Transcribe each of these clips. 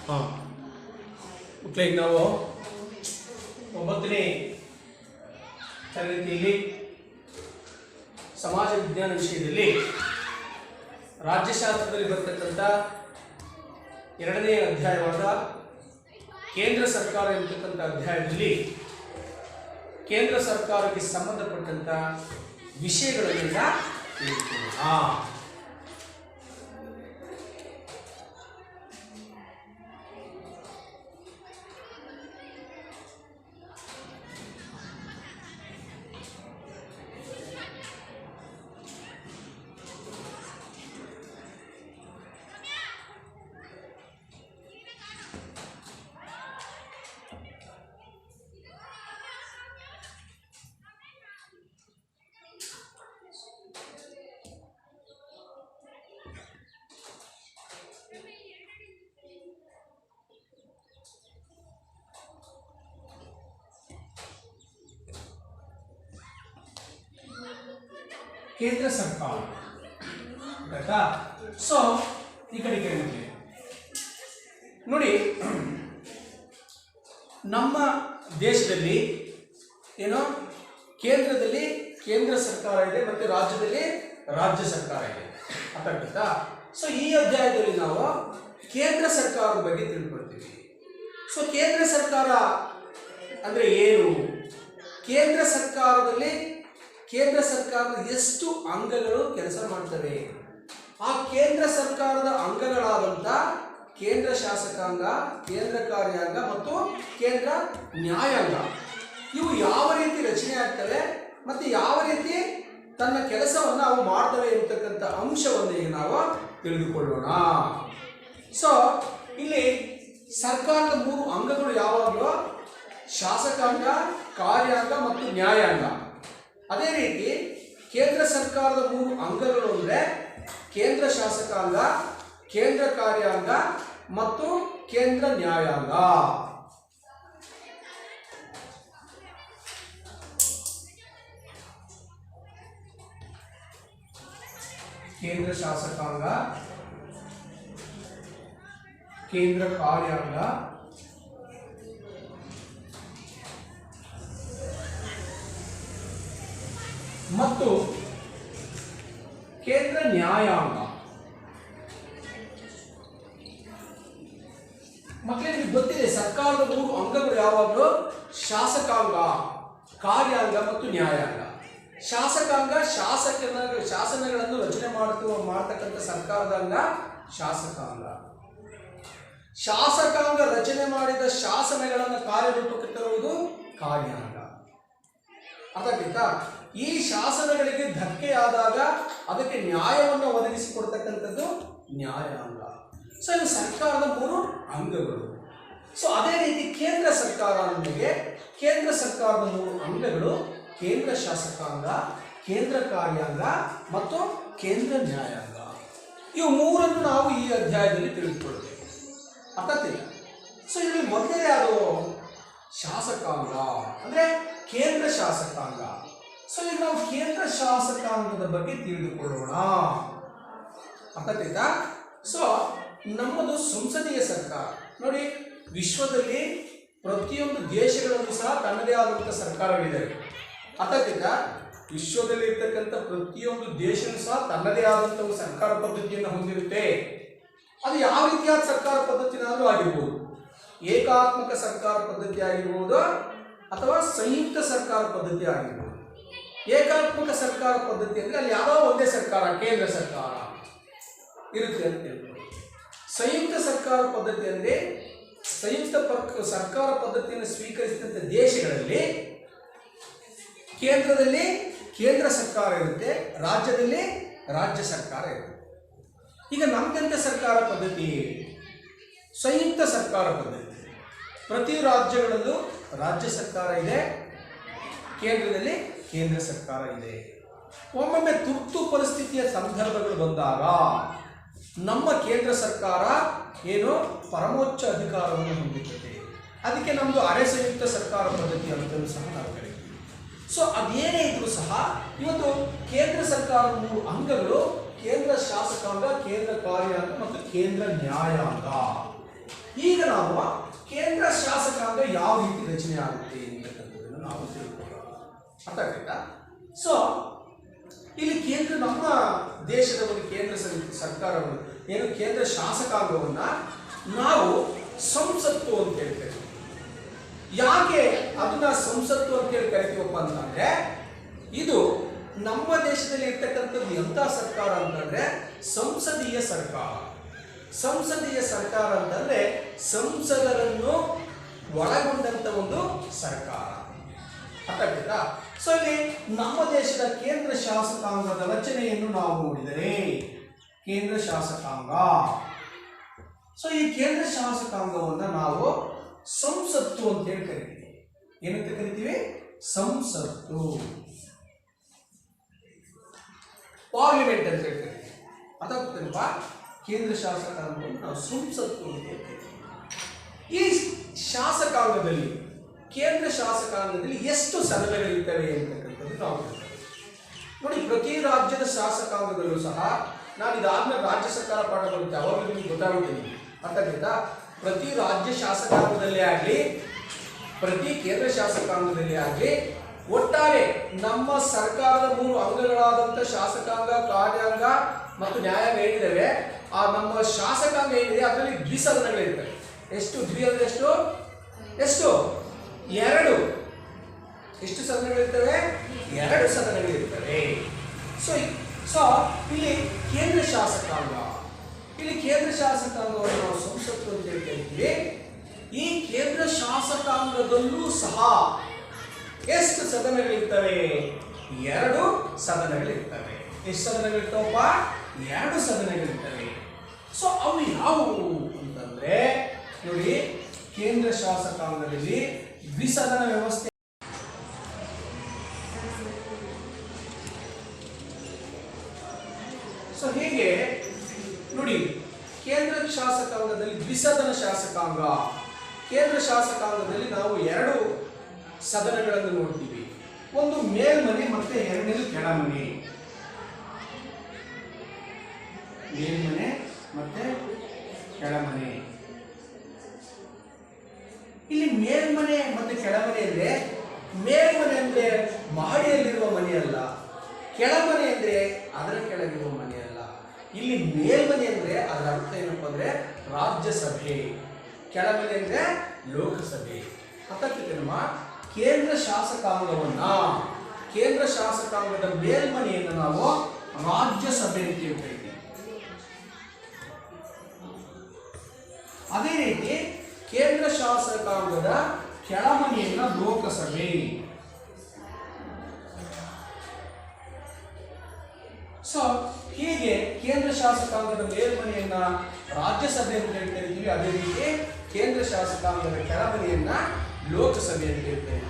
ಹಾಂ ಮಕ್ಕಳಿಗೆ ನಾವು 9ನೇ ತರಗತಿಯಲ್ಲಿ ಸಮಾಜ ವಿಜ್ಞಾನ ವಿಷಯದಲ್ಲಿ ರಾಜ್ಯಶಾಸ್ತ್ರದಲ್ಲಿ ಬರ್ತಕ್ಕಂಥ 2ನೇ ಅಧ್ಯಾಯವಾದ ಕೇಂದ್ರ ಸರ್ಕಾರ ಎಂಬತಕ್ಕಂಥ ಅಧ್ಯಾಯದಲ್ಲಿ ಕೇಂದ್ರ ಸರ್ಕಾರಕ್ಕೆ ಸಂಬಂಧಪಟ್ಟಂಥ ವಿಷಯಗಳನ್ನೆಲ್ಲ ತಿಳಿದುಕೊಳ್ಳೋಣ. ಕೇಂದ್ರ ಸರ್ಕಾರ ಆಯ್ತಾ. ಸೊ ಈ ಕಡೆ ನೋಡಿ, ನಮ್ಮ ದೇಶದಲ್ಲಿ ಏನೋ ಕೇಂದ್ರದಲ್ಲಿ ಕೇಂದ್ರ ಸರ್ಕಾರ ಇದೆ ಮತ್ತು ರಾಜ್ಯದಲ್ಲಿ ರಾಜ್ಯ ಸರ್ಕಾರ ಇದೆ ಅರ್ಥ. ಸೊ ಈ ಅಧ್ಯಾಯದಲ್ಲಿ ನಾವು ಕೇಂದ್ರ ಸರ್ಕಾರದ ಬಗ್ಗೆ ತಿಳ್ಕೊಳ್ತೀವಿ. ಸೊ ಕೇಂದ್ರ ಸರ್ಕಾರ ಅಂದರೆ ಏನು, ಕೇಂದ್ರ ಸರ್ಕಾರದ ಎಷ್ಟು ಅಂಗಗಳು ಕೆಲಸ ಮಾಡ್ತವೆ, ಆ ಕೇಂದ್ರ ಸರ್ಕಾರದ ಅಂಗಗಳಾದಂಥ ಕೇಂದ್ರ ಶಾಸಕಾಂಗ, ಕೇಂದ್ರ ಕಾರ್ಯಾಂಗ ಮತ್ತು ಕೇಂದ್ರ ನ್ಯಾಯಾಂಗ ಇವು ಯಾವ ರೀತಿ ರಚನೆ ಆಗ್ತವೆ ಮತ್ತು ಯಾವ ರೀತಿ ತನ್ನ ಕೆಲಸವನ್ನು ಅವು ಮಾಡ್ತವೆ ಎಂಬತಕ್ಕಂಥ ಅಂಶವನ್ನು ಈಗ ನಾವು ತಿಳಿದುಕೊಳ್ಳೋಣ. ಸೊ ಇಲ್ಲಿ ಸರ್ಕಾರದ 3 ಅಂಗಗಳು ಯಾವಾಗಲೂ ಶಾಸಕಾಂಗ, ಕಾರ್ಯಾಂಗ ಮತ್ತು ನ್ಯಾಯಾಂಗ. ಅದೇ ರೀತಿ ಕೇಂದ್ರ ಸರ್ಕಾರದ 3 ಅಂಗಗಳು ಅಂದರೆ ಕೇಂದ್ರ ಶಾಸಕಾಂಗ, ಕೇಂದ್ರ ಕಾರ್ಯಾಂಗ ಮತ್ತು ಕೇಂದ್ರ ನ್ಯಾಯಾಂಗ. ಕೇಂದ್ರ ಶಾಸಕಾಂಗ, ಕೇಂದ್ರ ಕಾರ್ಯಾಂಗ ಮತ್ತು ಕೇಂದ್ರ ನ್ಯಾಯಾಂಗ. ಮಕ್ಕಳಿಗೆ ಗೊತ್ತಿದೆ, ಸರ್ಕಾರದ 3 ಅಂಗಗಳು ಯಾವಾಗಲೂ ಶಾಸಕಾಂಗ, ಕಾರ್ಯಾಂಗ ಮತ್ತು ನ್ಯಾಯಾಂಗ. ಶಾಸಕಾಂಗ ಶಾಸನಗಳನ್ನು ರಚನೆ ಮಾಡತಕ್ಕಂಥ ಸರ್ಕಾರದ ಅಂಗ ಶಾಸಕಾಂಗ. ಶಾಸಕಾಂಗ ರಚನೆ ಮಾಡಿದ ಶಾಸನಗಳನ್ನು ಕಾರ್ಯರೂಪಕ್ಕೆ ತರುವುದು ಕಾರ್ಯಾಂಗ. ಅರ್ಥ. ಈ ಶಾಸನಗಳಿಗೆ ಧಕ್ಕೆಯಾದಾಗ ಅದಕ್ಕೆ ನ್ಯಾಯವನ್ನು ಒದಗಿಸಿಕೊಡ್ತಕ್ಕಂಥದ್ದು ನ್ಯಾಯಾಂಗ. ಸೊ ಇದು ಸರ್ಕಾರದ 3 ಅಂಗಗಳು. ಸೊ ಅದೇ ರೀತಿ ಕೇಂದ್ರ ಸರ್ಕಾರ ನಮಗೆ ಕೇಂದ್ರ ಸರ್ಕಾರದ 3 ಅಂಗಗಳು ಕೇಂದ್ರ ಶಾಸಕಾಂಗ, ಕೇಂದ್ರ ಕಾರ್ಯಾಂಗ ಮತ್ತು ಕೇಂದ್ರ ನ್ಯಾಯಾಂಗ. ಇವು 3ನ್ನು ನಾವು ಈ ಅಧ್ಯಾಯದಲ್ಲಿ ತಿಳಿದುಕೊಳ್ಳಬೇಕು. ಅರ್ಥಾತ್. ಸೊ ಇದರಲ್ಲಿ ಮೊದಲೇ ಯಾವುದು ಶಾಸಕಾಂಗ ಅಂದರೆ ಕೇಂದ್ರ ಶಾಸಕಾಂಗ. ಸೊ ಈಗ ನಾವು ಕೇಂದ್ರ ಶಾಸಕಾಂಗದ ಬಗ್ಗೆ ತಿಳಿದುಕೊಳ್ಳೋಣ. ಅರ್ಥಾಯ್ತಾ. ಸೊ ನಮ್ಮದು ಸಂಸದೀಯ ಸರ್ಕಾರ. ನೋಡಿ, ವಿಶ್ವದಲ್ಲಿ ಪ್ರತಿಯೊಂದು ದೇಶಗಳಲ್ಲೂ ಸಹ ತನ್ನದೇ ಆದಂಥ ಸರ್ಕಾರವಿದೆ. ಅರ್ಥಾಯ್ತಾ. ವಿಶ್ವದಲ್ಲಿ ಇರ್ತಕ್ಕಂಥ ಪ್ರತಿಯೊಂದು ದೇಶವೂ ಸಹ ತನ್ನದೇ ಆದಂಥ ಒಂದು ಸರ್ಕಾರ ಪದ್ಧತಿಯನ್ನು ಹೊಂದಿರುತ್ತೆ. ಅದು ಯಾವ ರೀತಿಯಾದ ಸರ್ಕಾರ ಪದ್ಧತಿನಾದರೂ ಆಗಿರ್ಬೋದು, ಏಕಾತ್ಮಕ ಸರ್ಕಾರ ಪದ್ಧತಿ ಆಗಿರ್ಬೋದು ಅಥವಾ ಸಂಯುಕ್ತ ಸರ್ಕಾರ ಪದ್ಧತಿ ಆಗಿರ್ಬೋದು. ಏಕಾತ್ಮಕ ಸರ್ಕಾರ ಪದ್ಧತಿ ಅಂದರೆ ಅಲ್ಲಿ ಯಾವುದೋ ಒಂದೇ ಸರ್ಕಾರ, ಕೇಂದ್ರ ಸರ್ಕಾರ ಇರುತ್ತೆ ಅಂತ ಹೇಳ್ಬೋದು. ಸಂಯುಕ್ತ ಸರ್ಕಾರ ಪದ್ಧತಿ ಅಂದರೆ ಸಂಯುಕ್ತ ಸರ್ಕಾರ ಪದ್ಧತಿಯನ್ನು ಸ್ವೀಕರಿಸಿದಂಥ ದೇಶಗಳಲ್ಲಿ ಕೇಂದ್ರದಲ್ಲಿ ಕೇಂದ್ರ ಸರ್ಕಾರ ಇರುತ್ತೆ, ರಾಜ್ಯದಲ್ಲಿ ರಾಜ್ಯ ಸರ್ಕಾರ ಇರುತ್ತೆ. ಈಗ ನಮ್ದಂತ ಸರ್ಕಾರ ಪದ್ಧತಿ ಸಂಯುಕ್ತ ಸರ್ಕಾರ ಪದ್ಧತಿ. ಪ್ರತಿ ರಾಜ್ಯಗಳಲ್ಲೂ ರಾಜ್ಯ ಸರ್ಕಾರ ಇದೆ, ಕೇಂದ್ರದಲ್ಲಿ ಕೇಂದ್ರ ಸರ್ಕಾರ ಇದೆ. ಒಮ್ಮೊಮ್ಮೆ ತುರ್ತು ಪರಿಸ್ಥಿತಿಯ ಸಂದರ್ಭಗಳು ಬಂದಾಗ ನಮ್ಮ ಕೇಂದ್ರ ಸರ್ಕಾರ ಏನು ಪರಮೋಚ್ಚ ಅಧಿಕಾರವನ್ನು ಹೊಂದಿರುತ್ತದೆ. ಅದಕ್ಕೆ ನಮ್ಮದು ಅರೆ ಸಂಯುಕ್ತ ಸರ್ಕಾರ ಪದ್ಧತಿ ಅಂತಲೂ ಸಹ ನಾವು ಕರೀತೀವಿ. ಸೊ ಅದೇನೇ ಇದ್ರೂ ಸಹ ಇವತ್ತು ಕೇಂದ್ರ ಸರ್ಕಾರದ 3 ಅಂಗಗಳು ಕೇಂದ್ರ ಶಾಸಕಾಂಗ, ಕೇಂದ್ರ ಕಾರ್ಯಾಂಗ ಮತ್ತು ಕೇಂದ್ರ ನ್ಯಾಯಾಂಗ. ಈಗ ನಾವು ಕೇಂದ್ರ ಶಾಸಕಾಂಗ ಯಾವ ರೀತಿ ರಚನೆ ಆಗುತ್ತೆ ಅಂತಕ್ಕಂಥದ್ದನ್ನು ನಾವು ತಿಳ್ಕೊಳ್ಳೋಣ. ಅರ್ಥ ಆಗ್ತಾ? ಸೊ ಇಲ್ಲಿ ಕೇಂದ್ರ ನಮ್ಮ ದೇಶದ ಒಂದು ಕೇಂದ್ರ ಸರ್ಕಾರವನ್ನು ಏನು ಕೇಂದ್ರ ಶಾಸಕಾಂಗವನ್ನ ನಾವು ಸಂಸತ್ತು ಅಂತ ಹೇಳ್ತೇವೆ. ಯಾಕೆ ಅದನ್ನ ಸಂಸತ್ತು ಅಂತ ಹೇಳಿ ಕರಿತೀವಪ್ಪ ಅಂತಂದ್ರೆ, ಇದು ನಮ್ಮ ದೇಶದಲ್ಲಿ ಇರ್ತಕ್ಕಂಥದ್ದು ಎಂಥ ಸರ್ಕಾರ ಅಂತಂದ್ರೆ ಸಂಸದೀಯ ಸರ್ಕಾರ. ಸಂಸದೀಯ ಸರ್ಕಾರ ಅಂತಂದ್ರೆ ಸಂಸದರನ್ನು ಒಳಗೊಂಡಂತ ಒಂದು ಸರ್ಕಾರ. ಅರ್ಥ ಆಗ್ತದಾ? ಸೊ ಇಲ್ಲಿ ನಮ್ಮ ದೇಶದ ಕೇಂದ್ರ ಶಾಸಕಾಂಗದ ರಚನೆಯನ್ನು ನಾವು ನೋಡಿದರೆ ಕೇಂದ್ರ ಶಾಸಕಾಂಗ. ಸೊ ಈ ಕೇಂದ್ರ ಶಾಸಕಾಂಗವನ್ನ ನಾವು ಸಂಸತ್ತು ಅಂತ ಹೇಳಿ ಕರಿತೀವಿ. ಏನಂತ ಕರಿತೀವಿ? ಸಂಸತ್ತು, ಪಾರ್ಲಿಮೆಂಟ್ ಅಂತ ಹೇಳಿ ಕರಿತೀವಿ. ಅದಾಗ್ತದಲ್ವಾ? ಕೇಂದ್ರ ಶಾಸಕಾಂಗವನ್ನು ನಾವು ಸಂಸತ್ತು ಅಂತ ಹೇಳ್ತೀವಿ. ಈ ಶಾಸಕಾಂಗದಲ್ಲಿ ಕೇಂದ್ರ ಶಾಸಕಾಂಗದಲ್ಲಿ ಎಷ್ಟು ಸದನಗಳಿರ್ತವೆ ಅಂತಕ್ಕಂಥದ್ದು ನಾವು ಹೇಳ್ತೇವೆ. ನೋಡಿ, ಪ್ರತಿ ರಾಜ್ಯದ ಶಾಸಕಾಂಗದಲ್ಲೂ ಸಹ ನಾನು ಇದಾದ್ಮೇಲೆ ರಾಜ್ಯ ಸರ್ಕಾರ ಪಾಠ ಬರುತ್ತೆ, ಅವಾಗ ನಿಮಗೆ ಗೊತ್ತಾಗುತ್ತೆ. ಅರ್ಥ ಆಯ್ತಾ? ಪ್ರತಿ ರಾಜ್ಯ ಶಾಸಕಾಂಗದಲ್ಲೇ ಆಗಲಿ ಪ್ರತಿ ಕೇಂದ್ರ ಶಾಸಕಾಂಗದಲ್ಲಿ ಆಗಲಿ ಒಟ್ಟಾರೆ ನಮ್ಮ ಸರ್ಕಾರದ 3 ಅಂಗಗಳಾದಂಥ ಶಾಸಕಾಂಗ, ಕಾರ್ಯಾಂಗ ಮತ್ತು ನ್ಯಾಯಾಂಗ ಏನಿದ್ದಾವೆ, ಆ ನಮ್ಮ ಶಾಸಕಾಂಗ ಏನಿದೆ ಅದರಲ್ಲಿ ದ್ವಿಸದನಗಳಿರ್ತವೆ. ಎಷ್ಟು? ದ್ವಿ ಅಂದ್ರೆ ಎಷ್ಟು? ಎಷ್ಟು? 2. ಎಷ್ಟು ಸದನಗಳಿರ್ತವೆ? 2 ಸದನಗಳಿರ್ತವೆ. ಸೊ ಇಲ್ಲಿ ಕೇಂದ್ರ ಶಾಸಕಾಂಗ, ಇಲ್ಲಿ ಕೇಂದ್ರ ಶಾಸಕಾಂಗವನ್ನು ನಾವು ಸಂಸತ್ತು ಅಂತ ಹೇಳಿ ಕರಿತೀವಿ. ಈ ಕೇಂದ್ರ ಶಾಸಕಾಂಗದಲ್ಲೂ ಸಹ ಎಷ್ಟು ಸದನಗಳಿರ್ತವೆ? 2 ಸದನಗಳಿರ್ತವೆ. ಎಷ್ಟು ಸದನಗಳಿರ್ತಾವಪ್ಪ? 2 ಸದನಗಳಿರ್ತವೆ. ಸೊ ಅವು ಯಾವುವು ಅಂತಂದ್ರೆ ನೋಡಿ, ಕೇಂದ್ರ ಶಾಸಕಾಂಗದಲ್ಲಿ ದ್ವಿಸದನ ವ್ಯವಸ್ಥೆ. ಸೊ ಹೇಗೆ ನೋಡಿ, ಕೇಂದ್ರ ಶಾಸಕಾಂಗದಲ್ಲಿ ದ್ವಿಸದನ ಶಾಸಕಾಂಗ. ಕೇಂದ್ರ ಶಾಸಕಾಂಗದಲ್ಲಿ ನಾವು 2 ಸದನಗಳನ್ನು ನೋಡ್ತೀವಿ. ಒಂದು ಮೇಲ್ಮನೆ ಮತ್ತೆ ಎರಡನೇದು ಕೆಳಮನೆ. ಮೇಲ್ಮನೆ ಮತ್ತೆ ಕೆಳಮನೆ. ಇಲ್ಲಿ ಮೇಲ್ಮನೆ ಮತ್ತೆ ಕೆಳಮನೆ ಅಂದ್ರೆ, ಮೇಲ್ಮನೆ ಅಂದ್ರೆ ಮಹಡಿಯಲ್ಲಿರುವ ಮನೆ ಅಲ್ಲ, ಕೆಳಮನೆ ಅಂದ್ರೆ ಅದರ ಕೆಳಗಿರುವ ಮನೆ ಅಲ್ಲ. ಇಲ್ಲಿ ಮೇಲ್ಮನೆ ಅಂದ್ರೆ ಅದರ ಅರ್ಥ ಏನಪ್ಪ ಅಂದ್ರೆ ರಾಜ್ಯಸಭೆ, ಕೆಳಮನೆ ಅಂದ್ರೆ ಲೋಕಸಭೆ. ನಮ್ಮ ಕೇಂದ್ರ ಶಾಸಕಾಂಗವನ್ನ, ಕೇಂದ್ರ ಶಾಸಕಾಂಗದ ಮೇಲ್ಮನೆಯನ್ನು ನಾವು ರಾಜ್ಯಸಭೆ ಅಂತ ಹೇಳ್ತೀವಿ. ಅದೇ ರೀತಿ ಕೇಂದ್ರ ಶಾಸಕಾಂಗದ ಕೆಳಮನೆಯನ್ನ ಲೋಕಸಭೆ. ಸೊ ಹೀಗೆ ಕೇಂದ್ರ ಶಾಸಕಾಂಗದ ಮೇಲ್ಮನೆಯನ್ನ ರಾಜ್ಯಸಭೆ ಅಂತ ಹೇಳ್ತೀವಿ. ಅದೇ ರೀತಿ ಕೇಂದ್ರ ಶಾಸಕಾಂಗದ ಕೆಳಮನೆಯನ್ನ ಲೋಕಸಭೆ ಅಂತ ಹೇಳ್ತೀವಿ.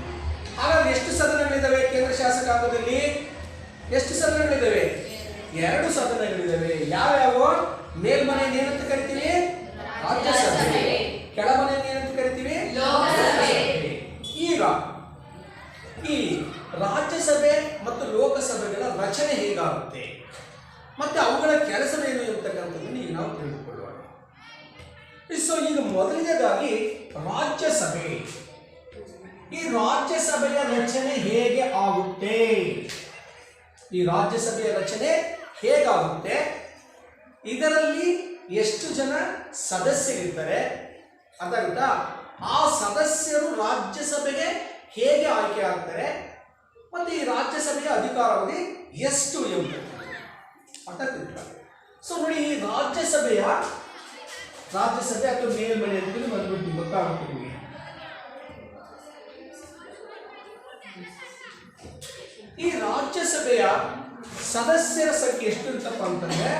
ಹಾಗಾದ್ರೆ ಎಷ್ಟು ಸದನಗಳಿದ್ದಾವೆ ಕೇಂದ್ರ ಶಾಸಕಾಂಗದಲ್ಲಿ? ಎಷ್ಟು ಸದನಗಳಿದ್ದಾವೆ? 2 ಸದನಗಳಿದ್ದಾವೆ. ಯಾವ್ಯಾವ? ಮೇಲ್ಮನೆ ಏನಂತ ಕರಿತೀವಿ? ರಾಜ್ಯಸಭೆ. ಕೆಳಮನೆ ಏನಂತ ಕರಿತೀವಿ? ಲೋಕಸಭೆ. ಈಗ ಈ ರಾಜ್ಯಸಭೆ ಮತ್ತು ಲೋಕಸಭೆಗಳ ರಚನೆ ಹೇಗಾಗುತ್ತೆ ಮತ್ತೆ ಅವುಗಳ ಕೆಲಸವೇನು ಎಂಬತಕ್ಕಂಥದ್ದನ್ನು ಈಗ ನಾವು ತಿಳಿದುಕೊಳ್ಳೋಣ. ಸೊ ಈಗ ಮೊದಲನೇದಾಗಿ ರಾಜ್ಯಸಭೆ. ಈ ರಾಜ್ಯಸಭೆಯ ರಚನೆ ಹೇಗೆ ಆಗುತ್ತೆ? ಈ ರಾಜ್ಯಸಭೆಯ ರಚನೆ ಹೇಗಾಗುತ್ತೆ? ಇದರಲ್ಲಿ ಎಷ್ಟು ಜನ ಸದಸ್ಯರಿರ್ತಾರೆ ಅಂತ, ಆ ಸದಸ್ಯರು ರಾಜ್ಯಸಭೆಗೆ ಹೇಗೆ ಆಯ್ಕೆ ಆಗ್ತಾರೆ ಮತ್ತೆ ಈ ರಾಜ್ಯಸಭೆಯ ಅಧಿಕಾರಾವಧಿ ಎಷ್ಟು ಎಂಬುದು ಅಂತ ತಿಳ್ತಾರೆ. ಸೊ ನೋಡಿ, ಈ ರಾಜ್ಯಸಭೆ ಅಥವಾ ಮೇಲ್ಮನೆ ಅಂತ ಬಂದ್ಬಿಟ್ಟು ಗೊತ್ತಾಗುತ್ತೆ ನಿಮಗೆ. ಈ ರಾಜ್ಯಸಭೆಯ ಸದಸ್ಯರ ಸಂಖ್ಯೆ ಎಷ್ಟು ಇರ್ತಪ್ಪ ಅಂತಂದ್ರೆ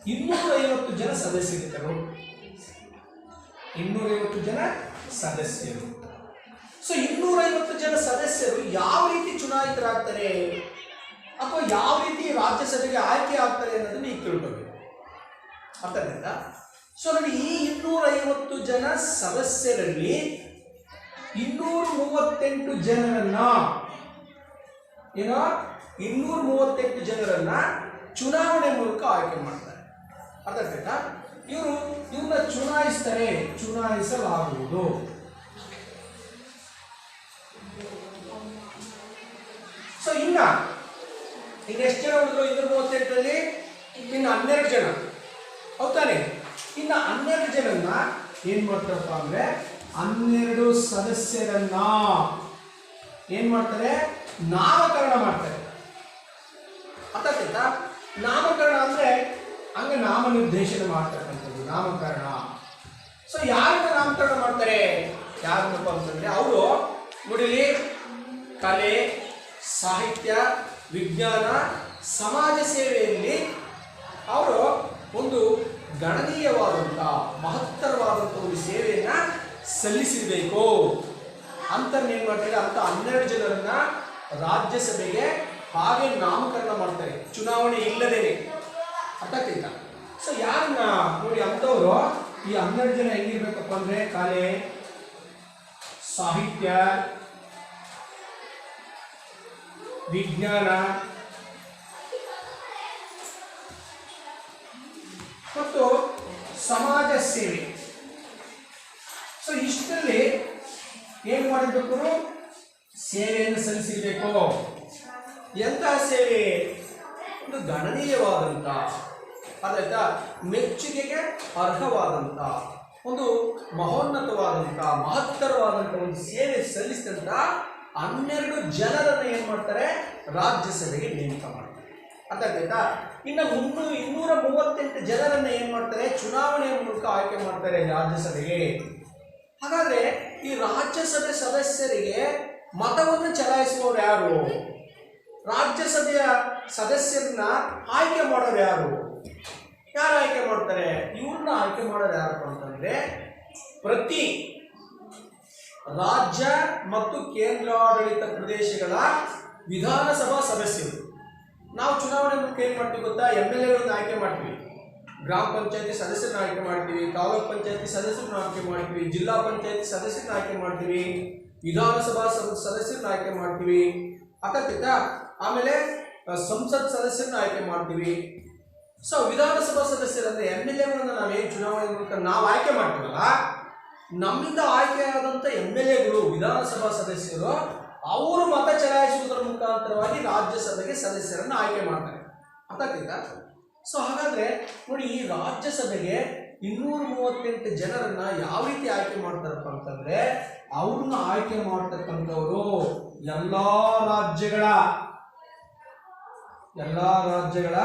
250 ಜನ ಸದಸ್ಯರಿದ್ದರು. 250 ಜನ ಸದಸ್ಯರು. ಸೊ 250 ಜನ ಸದಸ್ಯರು ಯಾವ ರೀತಿ ಚುನಾಯಿತರಾಗ್ತಾರೆ ಅಥವಾ ಯಾವ ರೀತಿ ರಾಜ್ಯಸಭೆಗೆ ಆಯ್ಕೆ ಆಗ್ತಾರೆ ಅನ್ನೋದನ್ನ ಈಗ ತಿಳ್ಕೊಬೇಕು. ಅರ್ಥ ಆಯ್ತಾ? ಸೊ ನೋಡಿ, ಈ 250 ಜನ ಸದಸ್ಯರಲ್ಲಿ 238 ಜನರನ್ನ 238 ಜನರನ್ನ ಚುನಾವಣೆ ಮೂಲಕ ಆಯ್ಕೆ ಮಾಡ್ತಾರೆ. ಅರ್ಥ ಆಯ್ತಾ? ಇವ್ರನ್ನ ಚುನಾಯಿಸಲಾಗುವುದು. ಸೊ ಇನ್ನು ಎಷ್ಟು ಜನ ಉಳಿದ್ರು 238ರಲ್ಲಿ? ಇನ್ನು 12 ಜನ, ಹೌದಾನೆ? ಇನ್ನು 12 ಜನನ್ನ ಏನ್ ಮಾಡ್ತಾರಪ್ಪ ಅಂದ್ರೆ 12 ಸದಸ್ಯರನ್ನ ಏನ್ ಮಾಡ್ತಾರೆ? ನಾಮಕರಣ ಮಾಡ್ತಾರೆ. ಅರ್ಥಾಯ್ತಾ? ನಾಮಕರಣ ಅಂದ್ರೆ ಹಂಗ ನಾಮ ನಿರ್ದೇಶನ ಮಾಡ್ತಕ್ಕಂಥದ್ದು ನಾಮಕರಣ. ಸೊ ಯಾರನ್ನ ನಾಮಕರಣ ಮಾಡ್ತಾರೆ? ಯಾರನ್ನಪ್ಪ ಅಂತಂದ್ರೆ ಅವರು ನೋಡಿಲಿ, ಕಲೆ, ಸಾಹಿತ್ಯ, ವಿಜ್ಞಾನ, ಸಮಾಜ ಸೇವೆಯಲ್ಲಿ ಅವರು ಒಂದು ಗಣನೀಯವಾದಂಥ ಮಹತ್ತರವಾದಂಥ ಒಂದು ಸೇವೆಯನ್ನ ಸಲ್ಲಿಸಬೇಕು ಅಂತ ಏನ್ ಮಾಡ್ತಾರೆ? ಅಂತ 12 ಜನರನ್ನ ರಾಜ್ಯಸಭೆಗೆ ಹಾಗೆ ನಾಮಕರಣ ಮಾಡ್ತಾರೆ, ಚುನಾವಣೆ ಇಲ್ಲದೇನೆ. ಅರ್ಥಾಗ್ತಿಲ್ಲ? ಸೊ ಯಾರನ್ನ ನೋಡಿ ಅಂಥವ್ರು ಈ 12 ಜನ ಹೆಂಗಿರ್ಬೇಕಪ್ಪ ಅಂದ್ರೆ ಕಲೆ, ಸಾಹಿತ್ಯ, ವಿಜ್ಞಾನ ಮತ್ತು ಸಮಾಜ ಸೇವೆ. ಸೊ ಇಷ್ಟರಲ್ಲಿ ಏನು ಮಾಡಿರ್ಬೇಕು? ಸೇವೆಯನ್ನು ಸಲ್ಲಿಸಬೇಕು. ಎಂತಹ ಸೇವೆ? ಒಂದು ಗಣನೀಯವಾದಂಥ, ಅದಾಯ್ತಾ, ಮೆಚ್ಚುಗೆಗೆ ಅರ್ಹವಾದಂಥ, ಒಂದು ಮಹೋನ್ನತವಾದಂಥ, ಮಹತ್ತರವಾದಂಥ ಒಂದು ಸೇವೆ ಸಲ್ಲಿಸಿದಂಥ 12 ಜನರನ್ನು ಏನು ಮಾಡ್ತಾರೆ? ರಾಜ್ಯಸಭೆಗೆ ನೇಮಕ ಮಾಡ್ತಾರೆ. ಅರ್ಥಾಯ್ತಾ? ಇನ್ನು 238 ಜನರನ್ನ ಏನು ಮಾಡ್ತಾರೆ? ಚುನಾವಣೆಯ ಮೂಲಕ ಆಯ್ಕೆ ಮಾಡ್ತಾರೆ ರಾಜ್ಯಸಭೆಗೆ. ಹಾಗಾದ್ರೆ ಈ ರಾಜ್ಯಸಭೆ ಸದಸ್ಯರಿಗೆ ಮತವನ್ನು ಚಲಾಯಿಸುವವರು ಯಾರು? ರಾಜ್ಯಸಭೆಯ ಸದಸ್ಯರನ್ನ ಆಯ್ಕೆ ಮಾಡೋರು ಯಾರು? ಯಾರು ಆಯ್ಕೆ ಮಾಡ್ತಾರೆ? ಇವ್ರನ್ನ ಆಯ್ಕೆ ಮಾಡೋರು ಯಾರಪ್ಪ ಅಂತಂದ್ರೆ ಪ್ರತಿ ರಾಜ್ಯ ಮತ್ತು ಕೇಂದ್ರಾಡಳಿತ ಪ್ರದೇಶಗಳ ವಿಧಾನಸಭಾ ಸದಸ್ಯರು. ನಾವು ಚುನಾವಣೆ ಮೂಲಕ ಏನು ಮಾಡ್ತೀವಿ ಗೊತ್ತಾ? MLAಗಳನ್ನ ಆಯ್ಕೆ ಮಾಡ್ತೀವಿ, ಗ್ರಾಮ ಪಂಚಾಯತಿ ಸದಸ್ಯರನ್ನ ಆಯ್ಕೆ ಮಾಡ್ತೀವಿ, ತಾಲೂಕ್ ಪಂಚಾಯತಿ ಸದಸ್ಯರನ್ನ ಆಯ್ಕೆ ಮಾಡ್ತೀವಿ, ಜಿಲ್ಲಾ ಪಂಚಾಯತಿ ಸದಸ್ಯರನ್ನ ಆಯ್ಕೆ ಮಾಡ್ತೀವಿ, ವಿಧಾನಸಭಾ ಸದಸ್ಯರನ್ನ ಆಯ್ಕೆ ಮಾಡ್ತೀವಿ. ಅರ್ಥಾಯ್ತಾ? ಆಮೇಲೆ ಸಂಸತ್ ಸದಸ್ಯರನ್ನ ಆಯ್ಕೆ ಮಾಡ್ತೀವಿ. ಸೊ ವಿಧಾನಸಭಾ ಸದಸ್ಯರಂದ್ರೆ MLAಗಳನ್ನ ನಾವೇನು ಚುನಾವಣೆ ಮೂಲಕ ನಾವು ಆಯ್ಕೆ ಮಾಡ್ತೀವಲ್ಲ, ನಮ್ಮಿಂದ ಆಯ್ಕೆಯಾದಂಥ MLAಗಳು ವಿಧಾನಸಭಾ ಸದಸ್ಯರು ಅವರು ಮತ ಚಲಾಯಿಸುವುದರ ಮುಖಾಂತರವಾಗಿ ರಾಜ್ಯಸಭೆಗೆ ಸದಸ್ಯರನ್ನು ಆಯ್ಕೆ ಮಾಡ್ತಾರೆ. ಅರ್ಥಾಗ್ತಿತ್ತಾ? ಸೊ ಹಾಗಾದ್ರೆ ನೋಡಿ, ಈ ರಾಜ್ಯಸಭೆಗೆ 238 ಜನರನ್ನ ಯಾವ ರೀತಿ ಆಯ್ಕೆ ಮಾಡ್ತಾರಪ್ಪ ಅಂತಂದ್ರೆ ಅವ್ರನ್ನ ಆಯ್ಕೆ ಮಾಡ್ತಕ್ಕಂಥವ್ರು ಎಲ್ಲಾ ರಾಜ್ಯಗಳ